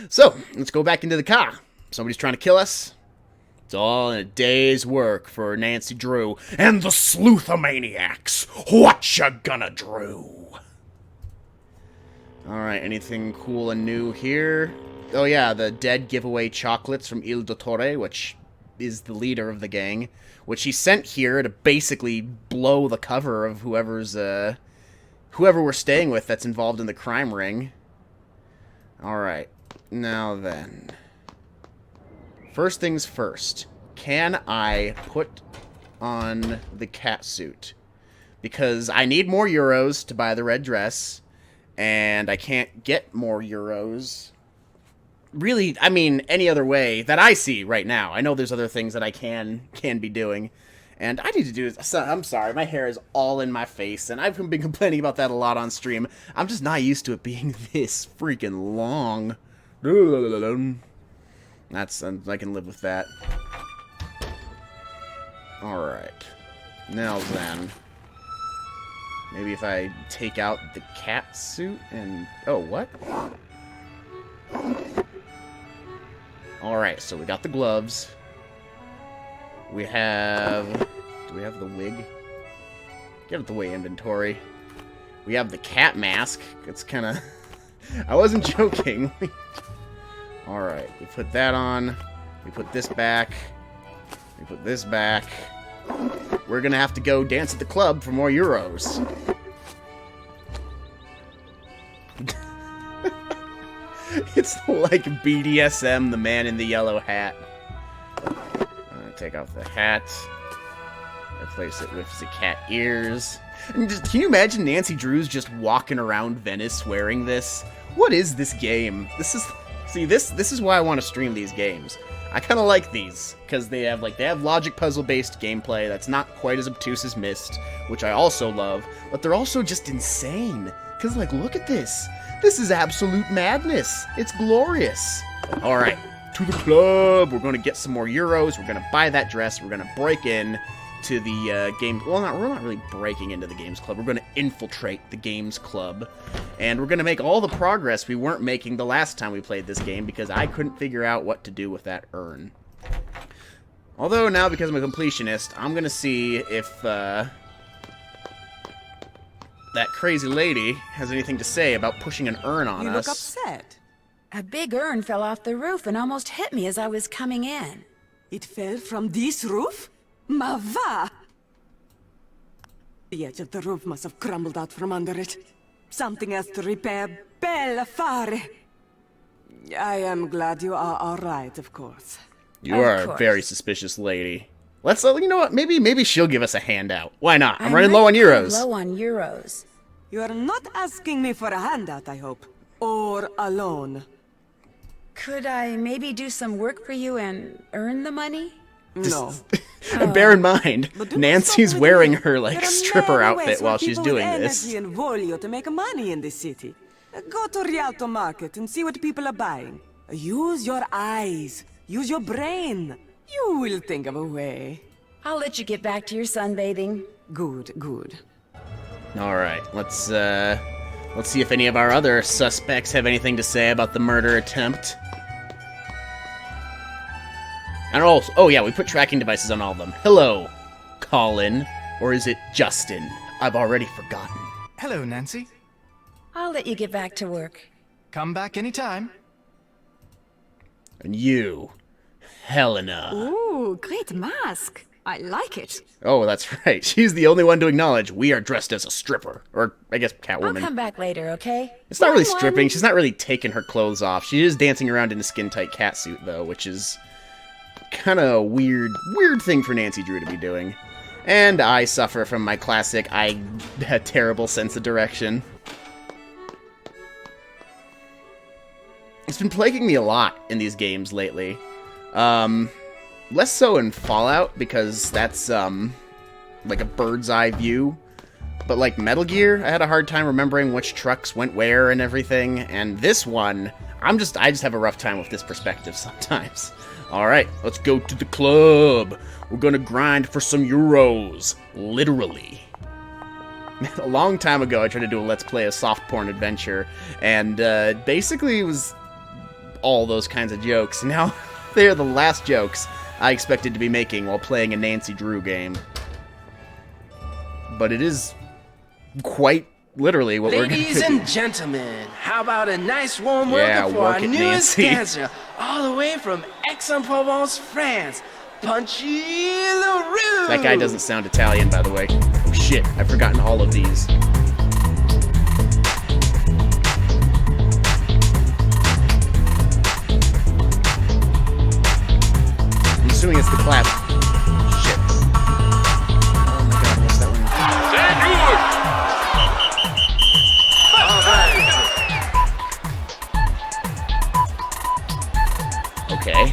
S1: So, let's go back into the car. Somebody's trying to kill us. It's all in a day's work for Nancy Drew and the Sleuthomaniacs. What you gonna drew? Alright, anything cool and new here? Oh yeah, the dead giveaway chocolates from Il Dottore, which is the leader of the gang, which he sent here to basically blow the cover of whoever we're staying with that's involved in the crime ring. Alright, now then. First things first, can I put on the cat suit? Because I need more euros to buy the red dress, and I can't get more euros. Really, I mean, any other way that I see right now. I know there's other things that I can be doing, and I need to do this. I'm sorry, my hair is all in my face, and I've been complaining about that a lot on stream. I'm just not used to it being this freaking long. I can live with that. Alright. Now then. Maybe if I take out the cat suit and... Oh, what? Alright, so we got the gloves. We have... Do we have the wig? Get out the way, inventory. We have the cat mask. It's kind of... I wasn't joking. Alright, we put that on. We put this back. We put this back. We're gonna have to go dance at the club for more euros. It's like BDSM, the man in the yellow hat. Take off the hat. Replace it with the cat ears. And can you imagine Nancy Drew's just walking around Venice wearing this? What is this game? This is why I want to stream these games. I kind of like these because they have logic puzzle based gameplay that's not quite as obtuse as Myst, which I also love, but they're also just insane. Cause look at this. This is absolute madness. It's glorious. All right, to the club. We're gonna get some more euros. We're gonna buy that dress. We're gonna break in to the game. Well, we're not really breaking into the games club. We're gonna infiltrate the games club, and we're gonna make all the progress we weren't making the last time we played this game because I couldn't figure out what to do with that urn. Although now, because I'm a completionist, I'm gonna see if that crazy lady has anything to say about pushing an urn on us.
S6: You look upset.
S2: A big urn fell off the roof and almost hit me as I was coming in.
S6: It fell from this roof? Ma va! The edge of the roof must have crumbled out from under it. Something else to repair. Bella fare! I am glad you are alright, of course.
S1: You are a very suspicious lady. Let's, you know what, maybe she'll give us a handout. Why not? I'm running low on euros.
S2: Low on euros.
S6: You are not asking me for a handout, I hope. Or a loan.
S2: Could I maybe do some work for you and earn the money?
S6: No.
S1: Bear in mind, Nancy's wearing her stripper outfit while she's doing this.
S6: Energy and volume to make money in this city. Go to Rialto Market and see what people are buying. Use your eyes. Use your brain. You will think of a way.
S2: I'll let you get back to your sunbathing.
S6: Good, good.
S1: All right, let's see if any of our other suspects have anything to say about the murder attempt. And also, oh yeah, we put tracking devices on all of them. Hello, Colin, or is it Justin? I've already forgotten.
S7: Hello, Nancy.
S2: I'll let you get back to work.
S7: Come back anytime.
S1: And you, Helena.
S8: Ooh, great mask. I like it.
S1: Oh, that's right. She's the only one to acknowledge we are dressed as a stripper. Or, I guess, Catwoman.
S2: I'll come back later, okay?
S1: It's not really stripping. She's not really taking her clothes off. She is dancing around in a skin-tight catsuit, though, which is kind of a weird thing for Nancy Drew to be doing. And I suffer from my classic, terrible sense of direction. It's been plaguing me a lot in these games lately. Less so in Fallout, because that's, like a bird's eye view. But like Metal Gear, I had a hard time remembering which trucks went where and everything. And this one, I just have a rough time with this perspective sometimes. Alright, let's go to the club. We're gonna grind for some euros. Literally. A long time ago, I tried to do a Let's Play of soft porn adventure. And, basically it was all those kinds of jokes. Now, they're the last jokes I expected to be making while playing a Nancy Drew game. But it is quite literally what we're going to do.
S11: Ladies and gentlemen, how about a nice warm welcome for our newest dancer, all the way from Aix-en-Provence, France, Punchy Larue!
S1: That guy doesn't sound Italian, by the way. Oh, shit, I've forgotten all of these. I'm assuming it's the clap. Shit. Oh my god, what's that one? Okay.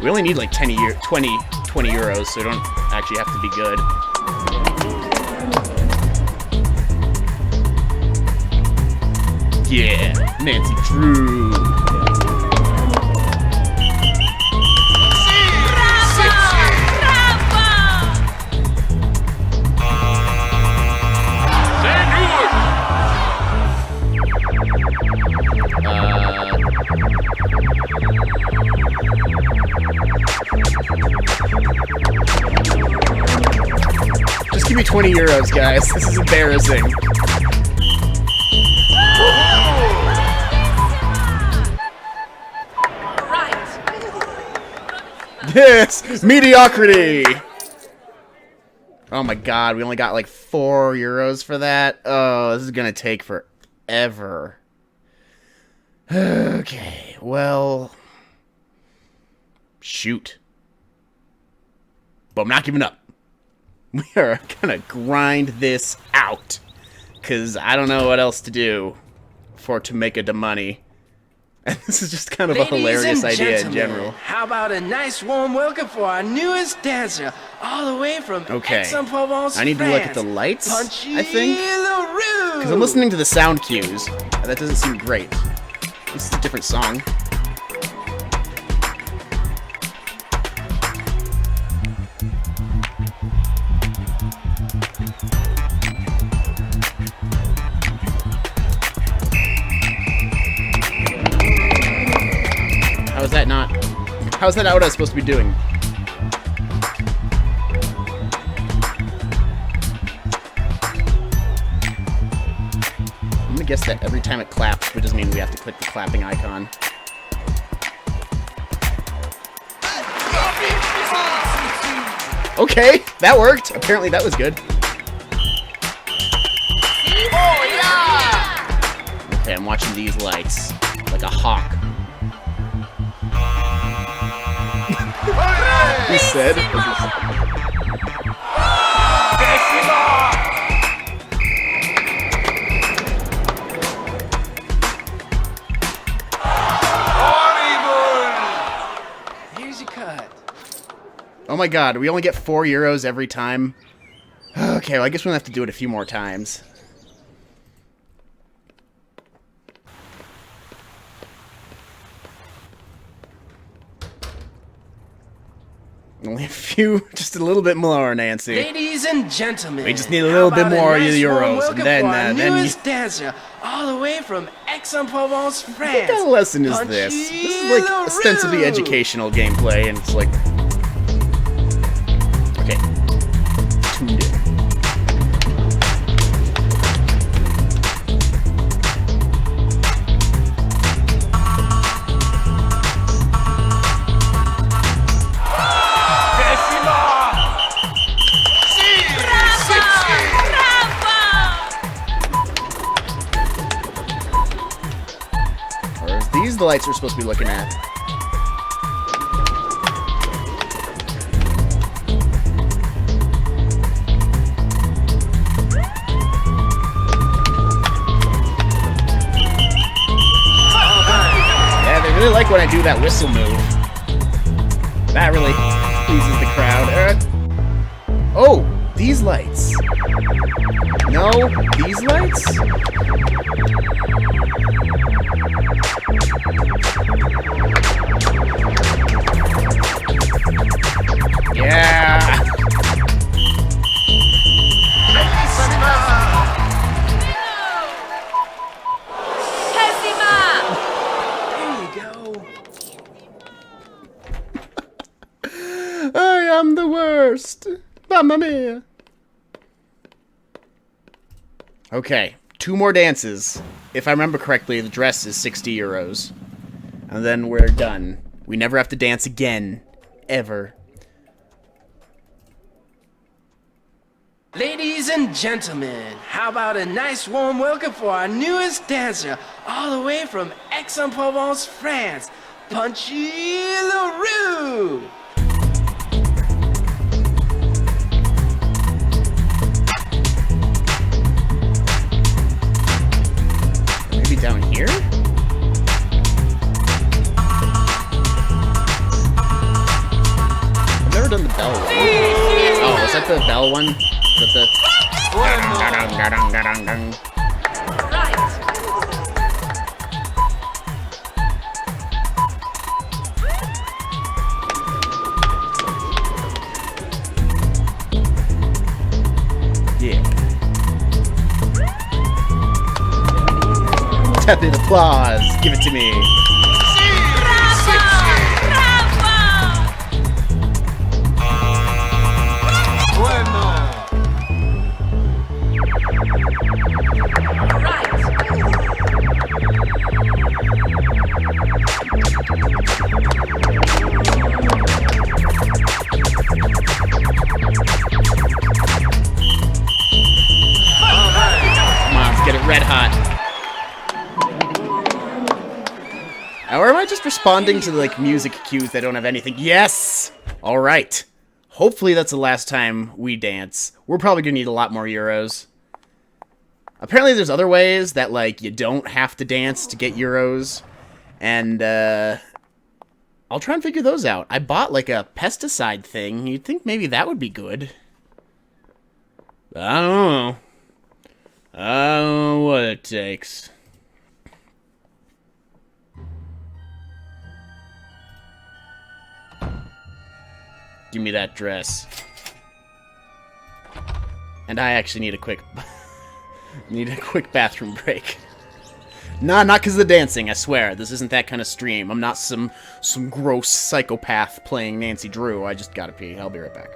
S1: We only need like 20 euros, so we don't actually have to be good. Yeah, Nancy Drew. Just give me 20 euros, guys. This is embarrassing. Yes! Mediocrity! Oh my god, we only got like 4 euros for that. Oh, this is gonna take forever. Okay, well... Shoot. But I'm not giving up. We are gonna grind this out. Because I don't know what else to do to make the money. And this is just kind of a hilarious idea in general.
S11: How about a nice warm welcome for our newest dancer, all the way from Aix-en-Provence,
S1: I need to look at the lights, I think. Because I'm listening to the sound cues. And that doesn't seem great. This is a different song. How is that not what I was supposed to be doing? I'm gonna guess that every time it claps, which doesn't mean we have to click the clapping icon. Okay, that worked. Apparently that was good. Okay, I'm watching these lights like a hawk. He said.
S11: Here's your cut.
S1: Oh my god, we only get 4 euros every time. Okay, well I guess we'll have to do it a few more times. Only a few, just a little bit more, Nancy.
S11: Ladies and gentlemen,
S1: we just need a little bit more euros, and then
S11: newest dancer, all the way from Aix-en-Provence, France.
S1: What kind of lesson is this? This is like ostensibly educational gameplay, and it's like, okay, tuned in. These are the lights we're supposed to be looking at. Yeah, they really like when I do that whistle move. That really pleases the crowd. Oh, these lights. No, these lights? Yeah. There you go. Okay, 2 more dances. If I remember correctly, the dress is 60 euros. And then we're done. We never have to dance again. Ever.
S11: Ladies and gentlemen, how about a nice warm welcome for our newest dancer, all the way from Aix-en-Provence, France, Punchy Larue!
S1: Maybe down here? I've never done the bell one. Oh, is that the bell one? Is that the... Yeah. Tap in applause. Give it to me. Red hot. Or am I just responding to like music cues that don't have anything? Yes! Alright. Hopefully that's the last time we dance. We're probably gonna need a lot more euros. Apparently there's other ways that like you don't have to dance to get euros. And I'll try and figure those out. I bought like a pesticide thing. You'd think maybe that would be good. But I don't know. I don't know what it takes. Give me that dress. And I actually need a quick bathroom break. Nah, not because of the dancing, I swear. This isn't that kind of stream. I'm not some gross psychopath playing Nancy Drew. I just gotta pee. I'll be right back.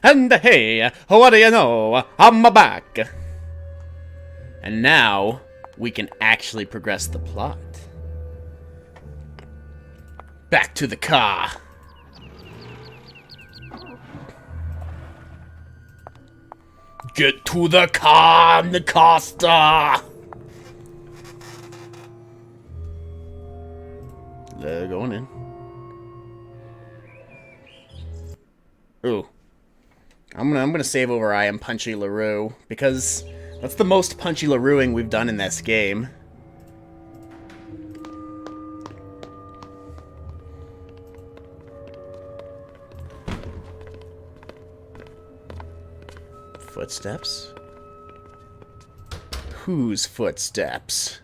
S1: And hey, what do you know? I'm back. And now we can actually progress the plot. Back to the car. Get to the car, Nicosta. They're going in. Ooh. I'm gonna save over I am Punchy Larue, because that's the most Punchy Larueing we've done in this game. Footsteps? Whose footsteps?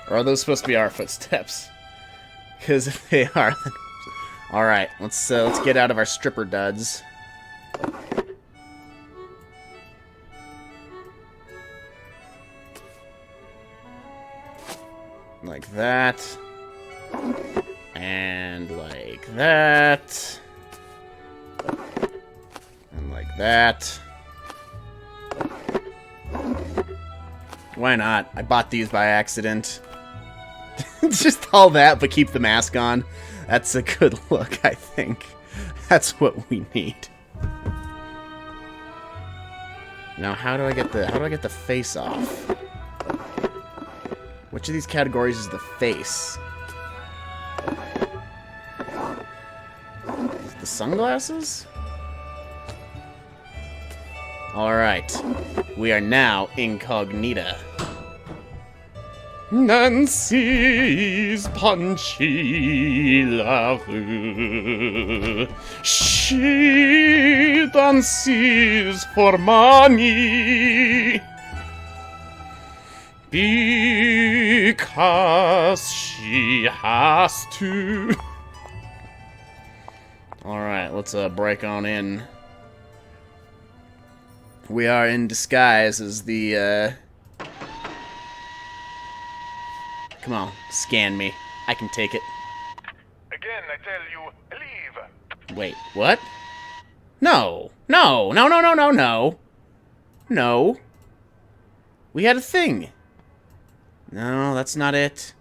S1: Or are those supposed to be our footsteps? Because if they are, then... Alright, let's get out of our stripper duds. Like that. And like that. And like that. Why not? I bought these by accident. Just all that, but keep the mask on. That's a good look, I think. That's what we need. Now, how do I get the face off? Which of these categories is the face? The sunglasses? Alright. We are now incognita. Nancy's Punchy Larue. She dances for money. Because she has to. Alright, let's break on in. We are in disguise as the, Come on, scan me. I can take it.
S14: Again, I tell you, leave.
S1: Wait, what? No. No. No, no, no, no, no. No. We had a thing. No, that's not it.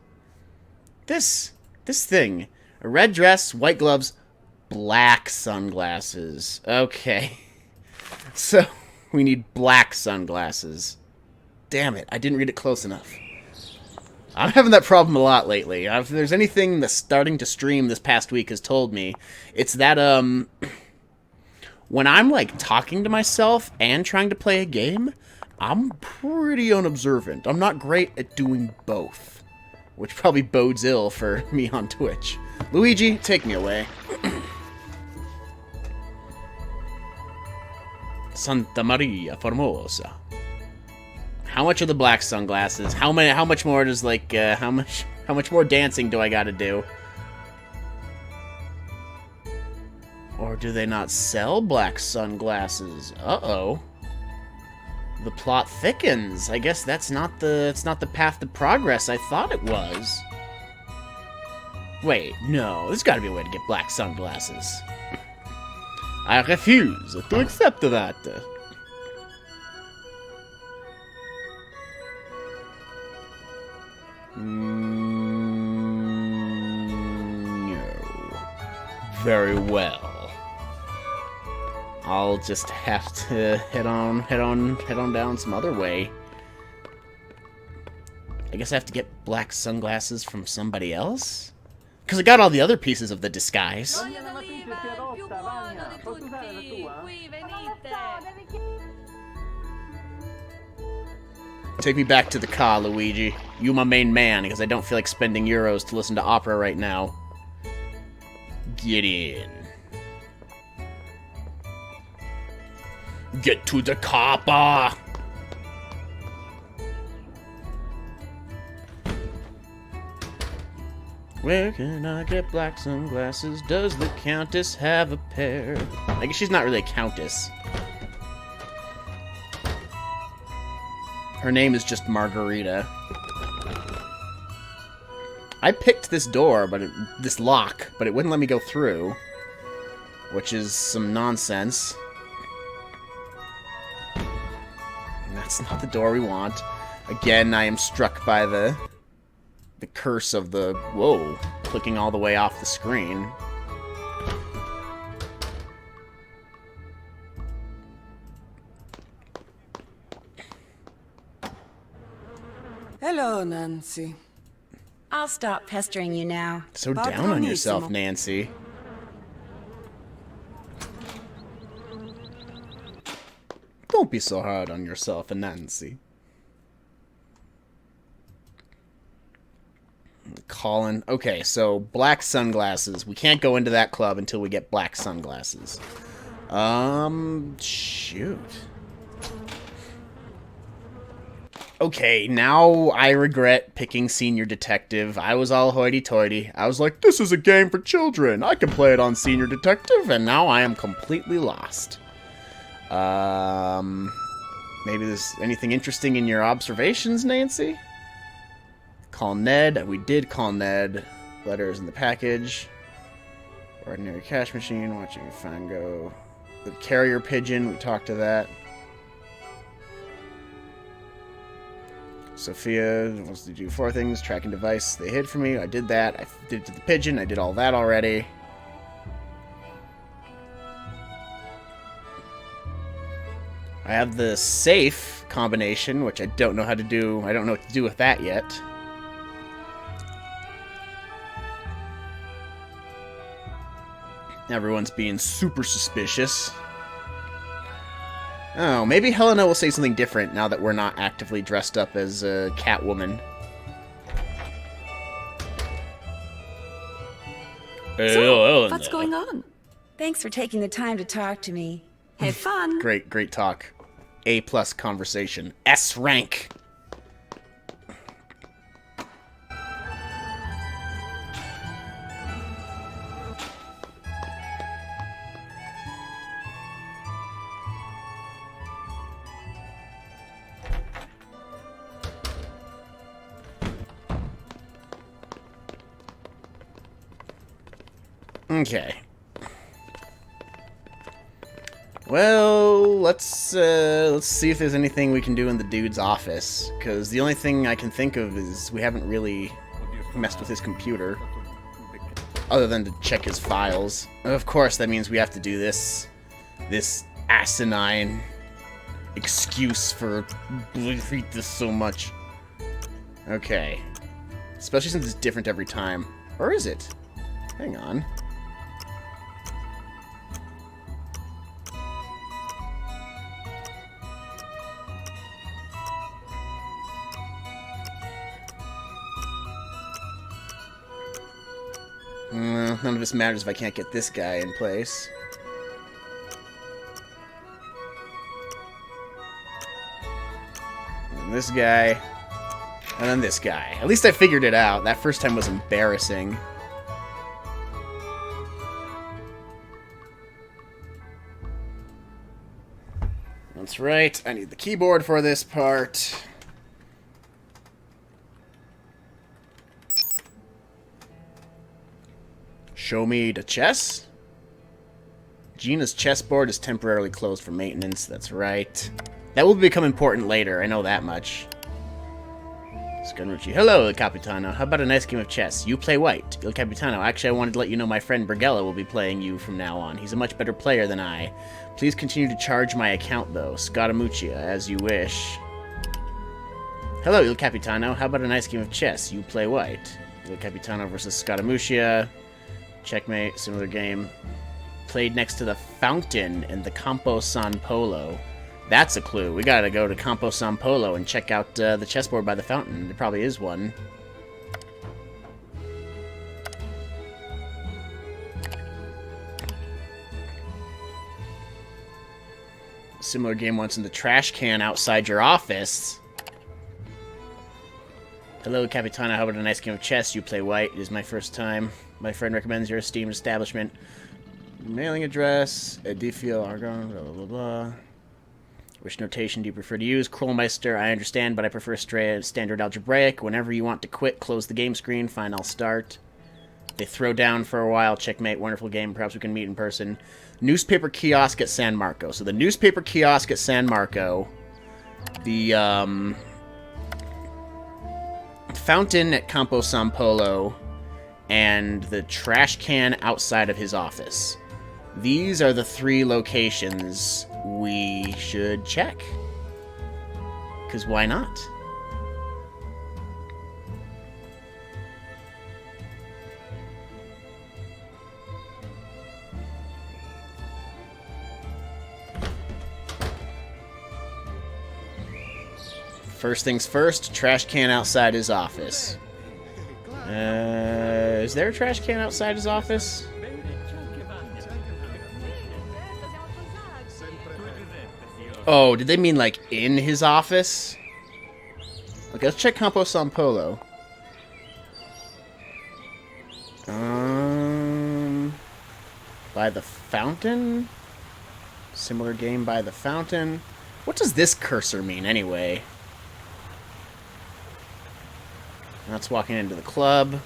S1: This thing. A red dress, white gloves, black sunglasses. Okay. So, we need black sunglasses. Damn it, I didn't read it close enough. I'm having that problem a lot lately. If there's anything that's starting to stream this past week has told me, it's that, when I'm, like, talking to myself and trying to play a game, I'm pretty unobservant. I'm not great at doing both, which probably bodes ill for me on Twitch. Luigi, take me away. Santa Maria Formosa. How much are the black sunglasses? How much more does, like, how much more dancing do I gotta do? Or do they not sell black sunglasses? Uh-oh. The plot thickens. I guess it's not the path to progress I thought it was. Wait, no, there's gotta be a way to get black sunglasses. I refuse to accept that. No. Very well. I'll just have to head on down some other way. I guess I have to get black sunglasses from somebody else? Because I got all the other pieces of the disguise. Take me back to the car, Luigi. You my main man, because I don't feel like spending euros to listen to opera right now. Get in. Get to the copper! Where can I get black sunglasses? Does the Countess have a pair? I guess she's not really a Countess. Her name is just Margarita. I picked this door, this lock, but it wouldn't let me go through. Which is some nonsense. That's not the door we want. Again, I am struck by the curse of the... Whoa. Clicking all the way off the screen.
S6: Hello, Nancy.
S2: I'll stop pestering you now.
S1: So down on yourself, Nancy. Don't be so hard on yourself, Nancy. Colin. Okay, so black sunglasses. We can't go into that club until we get black sunglasses. Shoot. Okay, now I regret picking Senior Detective. I was all hoity-toity. I was like, this is a game for children. I can play it on Senior Detective, and now I am completely lost. Maybe there's anything interesting in your observations, Nancy? Call Ned. We did call Ned. Letters in the package. Ordinary cash machine. Watching Fango. The carrier pigeon. We talked to that. Sophia wants to do 4 things. Tracking device. They hid from me. I did that. I did it to the pigeon. I did all that already. I have the safe combination, which I don't know how to do. I don't know what to do with that yet. Everyone's being super suspicious. Oh, maybe Helena will say something different now that we're not actively dressed up as a Catwoman.
S8: So, what's going on?
S2: Thanks for taking the time to talk to me.
S8: Have fun.
S1: Great talk. A+ conversation. S rank. Okay. Well, let's see if there's anything we can do in the dude's office, because the only thing I can think of is we haven't really messed with his computer, other than to check his files. Of course, that means we have to do this asinine excuse for read this so much. Okay. Especially since it's different every time. Or is it? Hang on. None of this matters if I can't get this guy in place. And this guy. And then this guy. At least I figured it out. That first time was embarrassing. That's right. I need the keyboard for this part. Show me the chess. Gina's chessboard is temporarily closed for maintenance. That's right. That will become important later. I know that much. Scanucci. Hello, Il Capitano. How about a nice game of chess? You play white. Il Capitano. Actually, I wanted to let you know my friend Bergella will be playing you from now on. He's a much better player than I. Please continue to charge my account, though. Scaramuccia, as you wish. Hello, Il Capitano. How about a nice game of chess? You play white. Il Capitano versus Scaramuccia. Checkmate, similar game. Played next to the fountain in the Campo San Polo. That's a clue. We gotta go to Campo San Polo and check out the chessboard by the fountain. There probably is one. Similar game once in the trash can outside your office. Hello, Capitano. How about a nice game of chess? You play white. It is my first time. My friend recommends your esteemed establishment. Mailing address, Edifio Argon, blah, blah, blah, blah. Which notation do you prefer to use? Krollmeister, I understand, but I prefer standard algebraic. Whenever you want to quit, close the game screen. Fine, I'll start. They throw down for a while. Checkmate, wonderful game. Perhaps we can meet in person. Newspaper kiosk at San Marco. So the newspaper kiosk at San Marco. The, fountain at Campo San Polo. And the trash can outside of his office. These are the 3 locations we should check. Because why not? First things first, trash can outside his office. Is there a trash can outside his office? Oh, did they mean like in his office? Okay, let's check Campo San Polo. By the fountain? Similar game by the fountain. What does this cursor mean anyway? That's walking into the club.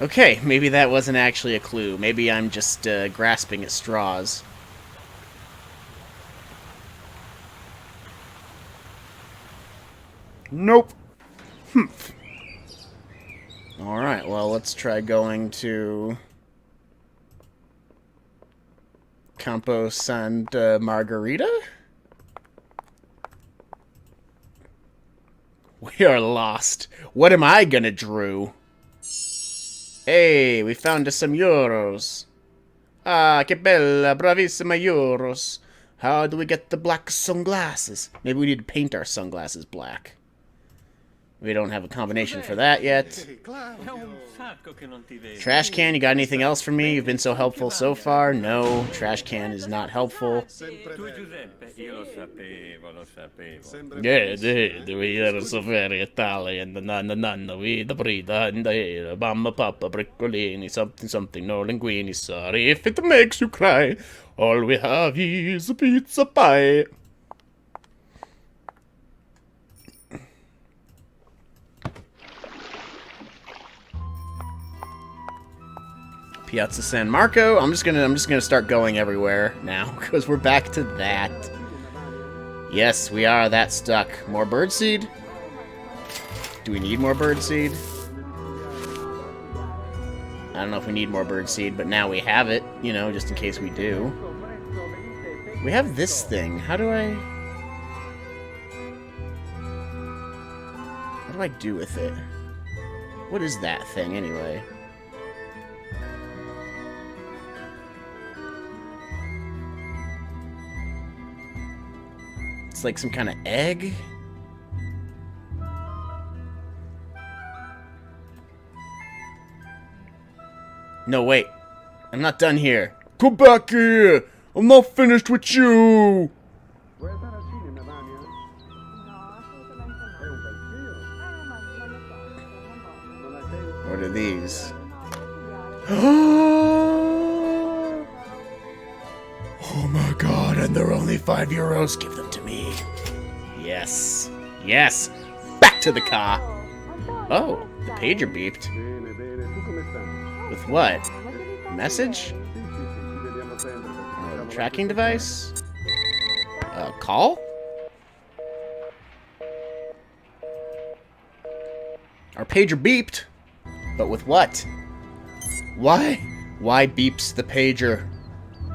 S1: Okay, maybe that wasn't actually a clue. Maybe I'm just grasping at straws. Nope. Alright, well, let's try going to Campo Santa Margarita? We are lost. What am I gonna drew? Hey, we found some euros. Ah, que bella, bravissima euros. How do we get the black sunglasses? Maybe we need to paint our sunglasses black. We don't have a combination for that yet. Trash can, you got anything else for me? You've been so helpful so far. No, trash can is not helpful. Yeah, we are so very Italian. Nanna, we the brida and the bamba papa briccolini, something, no linguini. Sorry if it makes you cry. All we have is a pizza pie. Piazza San Marco. I'm just gonna start going everywhere now because we're back to that. Yes, we are that stuck. More birdseed? Do we need more birdseed? I don't know if we need more birdseed, but now we have it, you know, just in case we do. We have this thing. How do I do with it? What is that thing anyway? It's like some kind of egg? No, wait. I'm not done here. Come back here! I'm not finished with you!
S12: Vuoi andare al cinema, Vania?
S13: No, assolutamente no. Ma non lo so, non voglio.
S1: What are these? Oh my god, and they're only €5. Give them to me. Yes. Yes! Back to the car! Oh, the pager beeped.
S12: Bene, bene. Tu come stai?
S1: With what? A message?
S12: Sì, ci vediamo sempre.
S1: A tracking device? A call? Our pager beeped. But with what? Why? Why beeps the pager?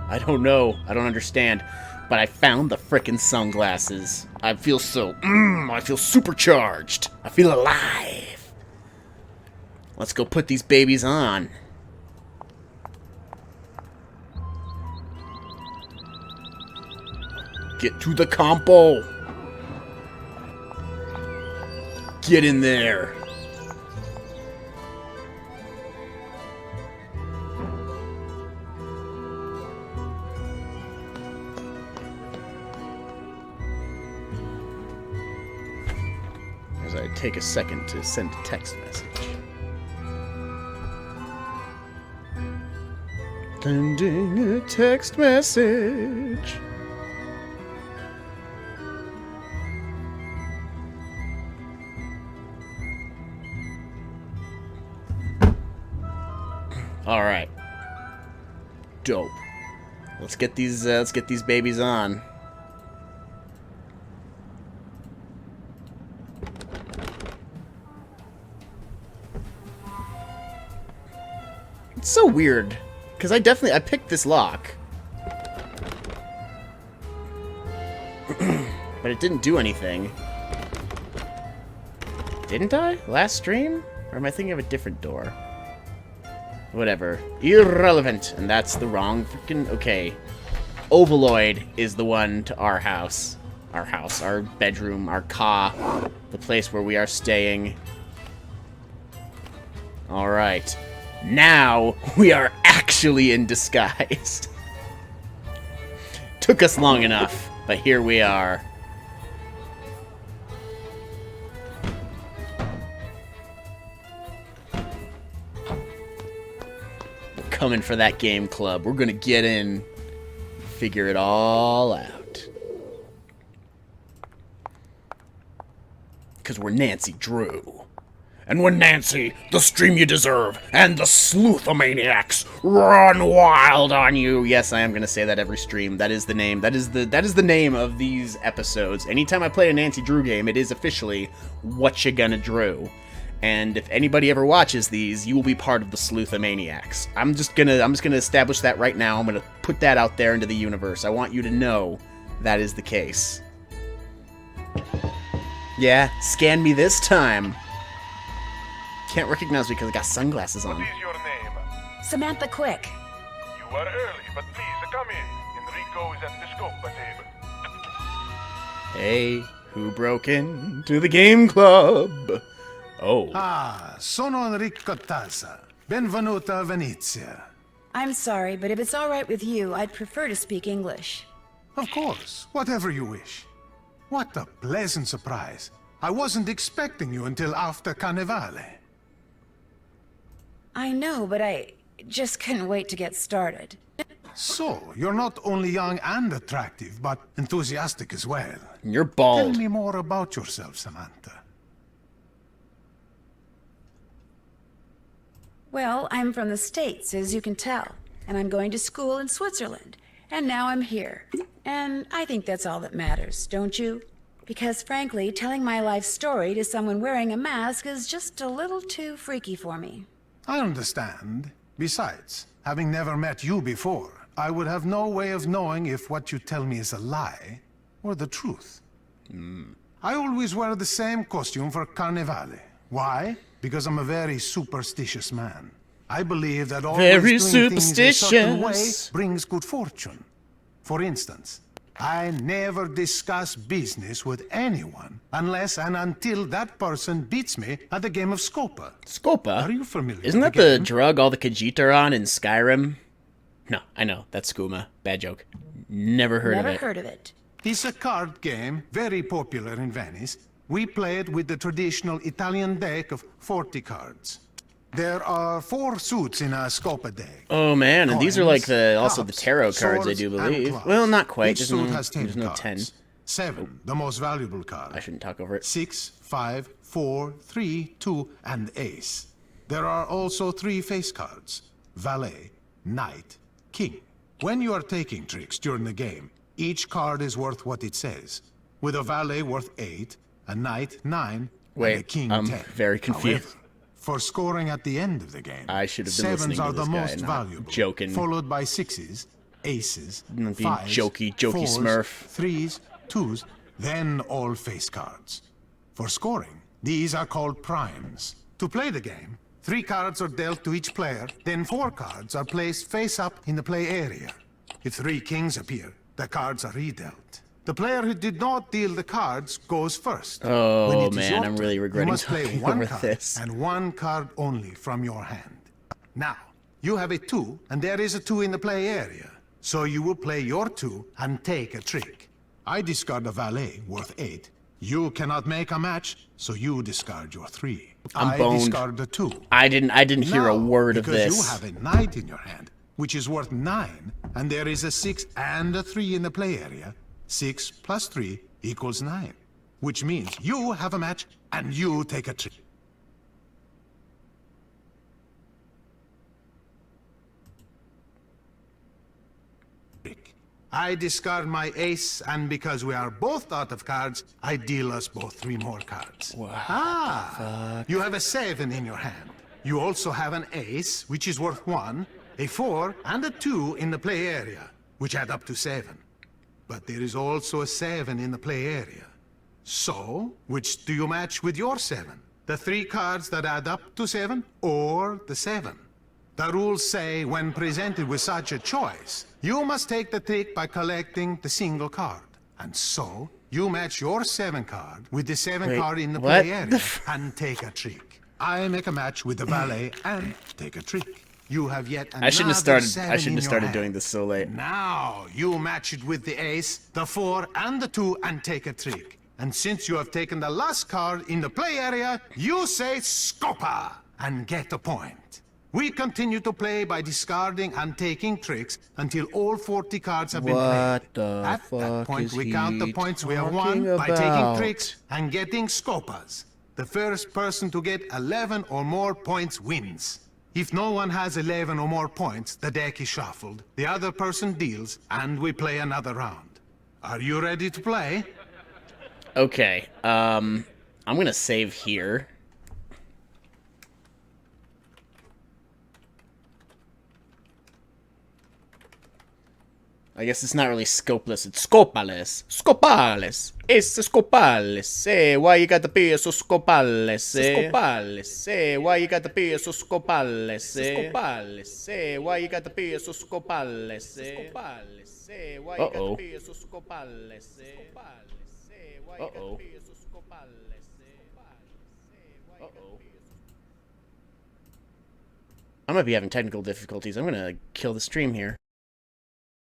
S1: I don't know. I don't understand. But I found the frickin' sunglasses. I feel so... I feel supercharged. I feel alive. Let's go put these babies on. Get to the campo. Get in there. As I take a second to send a text message. Sending a text message. All right. Dope. Let's get these babies on. It's so weird, because I picked this lock. But it didn't do anything. Didn't I? Last stream? Or am I thinking of a different door? Whatever. Irrelevant. And that's the wrong freaking... Okay. Ovaloid is the one to our house. Our house. Our bedroom. Our ka. The place where we are staying. Alright. Now, we are actually in disguise. Took us long enough, but here we are. We're coming for that game club. We're gonna get in, figure it all out. Because we're Nancy Drew. And when Nancy, the stream you deserve, and the sleuthomaniacs run wild on you. Yes, I am gonna say that every stream. That is the name. That is the name of these episodes. Anytime I play a Nancy Drew game, it is officially What You Gonna Drew. And if anybody ever watches these, you will be part of the sleuthomaniacs. I'm just gonna establish that right now. I'm gonna put that out there into the universe. I want you to know that is the case. Yeah, scan me this time. Can't recognize me because I got sunglasses on.
S14: What is your name?
S2: Samantha Quick.
S14: You are early, but please come in. Enrico is at the scopa table.
S1: Hey, who broke into the game club? Oh.
S15: Ah, sono Enrico Tazza. Benvenuta a Venezia.
S2: I'm sorry, but if it's all right with you, I'd prefer to speak English.
S15: Of course, whatever you wish. What a pleasant surprise. I wasn't expecting you until after Carnevale.
S2: I know, but I just couldn't wait to get started.
S15: So, you're not only young and attractive, but enthusiastic as well.
S1: You're bald.
S15: Tell me more about yourself, Samantha.
S2: Well, I'm from the States, as you can tell, and I'm going to school in Switzerland, and now I'm here. And I think that's all that matters, don't you? Because frankly, telling my life story to someone wearing a mask is just a little too freaky for me.
S15: I understand. Besides, having never met you before, I would have no way of knowing if what you tell me is a lie or the truth. I always wear the same costume for Carnevale. Why? Because I'm a very superstitious man. I believe that always doing things a certain way brings good fortune. For instance, I never discuss business with anyone unless and until that person beats me at the game of Scopa.
S1: Scopa?
S15: Are you familiar
S1: Isn't
S15: with
S1: that the drug all the Khajiit are on in Skyrim? No, I know. That's skooma. Bad joke. Never heard of it.
S2: Never heard of it.
S15: It's a card game, very popular in Venice. We play it with the traditional Italian deck of 40 cards. There are 4 suits in a Scopa deck.
S1: Oh man, and these are like the also
S15: cups,
S1: the tarot cards, I
S15: swords,
S1: do
S15: and
S1: believe.
S15: clubs.
S1: Well, not quite.
S15: Each suit has 10
S1: there's no
S15: cards.
S1: 10.
S15: 7, the most valuable card.
S1: I shouldn't talk over it.
S15: 6, 5, 4, 3, 2, and ace. There are also 3 face cards. Valet, knight, king. When you are taking tricks during the game, each card is worth what it says. With a valet worth 8, a knight 9, and a king 10.
S1: Very confused.
S15: However, for scoring at the end of the game,
S1: I should have been listening
S15: 7s are
S1: to this
S15: the
S1: guy,
S15: most
S1: not
S15: valuable,
S1: joking.
S15: followed by 6s, aces,
S1: Being
S15: 5s,
S1: jokey
S15: 4s,
S1: Smurf.
S15: 3s, 2s, then all face cards. For scoring, these are called primes. To play the game, 3 cards are dealt to each player, then 4 cards are placed face up in the play area. If 3 kings appear, the cards are redealt. The player who did not deal the cards goes first.
S1: Oh man, I'm really regretting
S15: you must play
S1: talking
S15: 1
S1: over
S15: card
S1: this.
S15: and 1 card only from your hand. Now, you have a 2, and there is a 2 in the play area. So you will play your 2 and take a trick. I discard a valet worth 8. You cannot make a match, so you discard your 3.
S1: I'm boned.
S15: Discard the 2.
S1: I didn't hear a word of
S15: because
S1: this.
S15: you have a knight in your hand, which is worth 9, and there is a 6 and a 3 in the play area. 6 plus 3 equals 9, which means you have a match and you take a trick. I discard my ace, and because we are both out of cards, I deal us both 3 more cards.
S1: Fuck.
S15: You have a 7 in your hand. You also have an ace, which is worth 1, a 4, and a 2 in the play area, which add up to 7. But there is also a 7 in the play area. So, which do you match with your 7? The 3 cards that add up to 7, or the 7? The rules say when presented with such a choice, you must take the trick by collecting the single card. And so, you match your 7 card with the 7 card in the play area and take a trick. I make a match with the valet and take a trick. You have yet another
S1: I shouldn't have started doing this so late.
S15: Now, you match it with the ace, the 4, and the 2 and take a trick. And since you have taken the last card in the play area, you say Scopa and get a point. We continue to play by discarding and taking tricks until all 40 cards have been played. At that point, we count the points we have won by taking tricks and getting Scopas. The first person to get 11 or more points wins. If no one has 11 or more points, the deck is shuffled, the other person deals, and we play another round. Are you ready to play?
S1: Okay, I'm gonna save here. I guess it's not really scopeless, it's scopales. Scopales! It's scopales. Hey, why you gotta be so scopales? Scopales. Hey, why you gotta be so scopales? Scopales. Hey, why you gotta be so scopales? Scopales. Hey, why you gotta be so scopales? Scopales. Hey, why you gotta be so scopales? Uh-oh. I might be having technical difficulties. I'm gonna kill the stream here.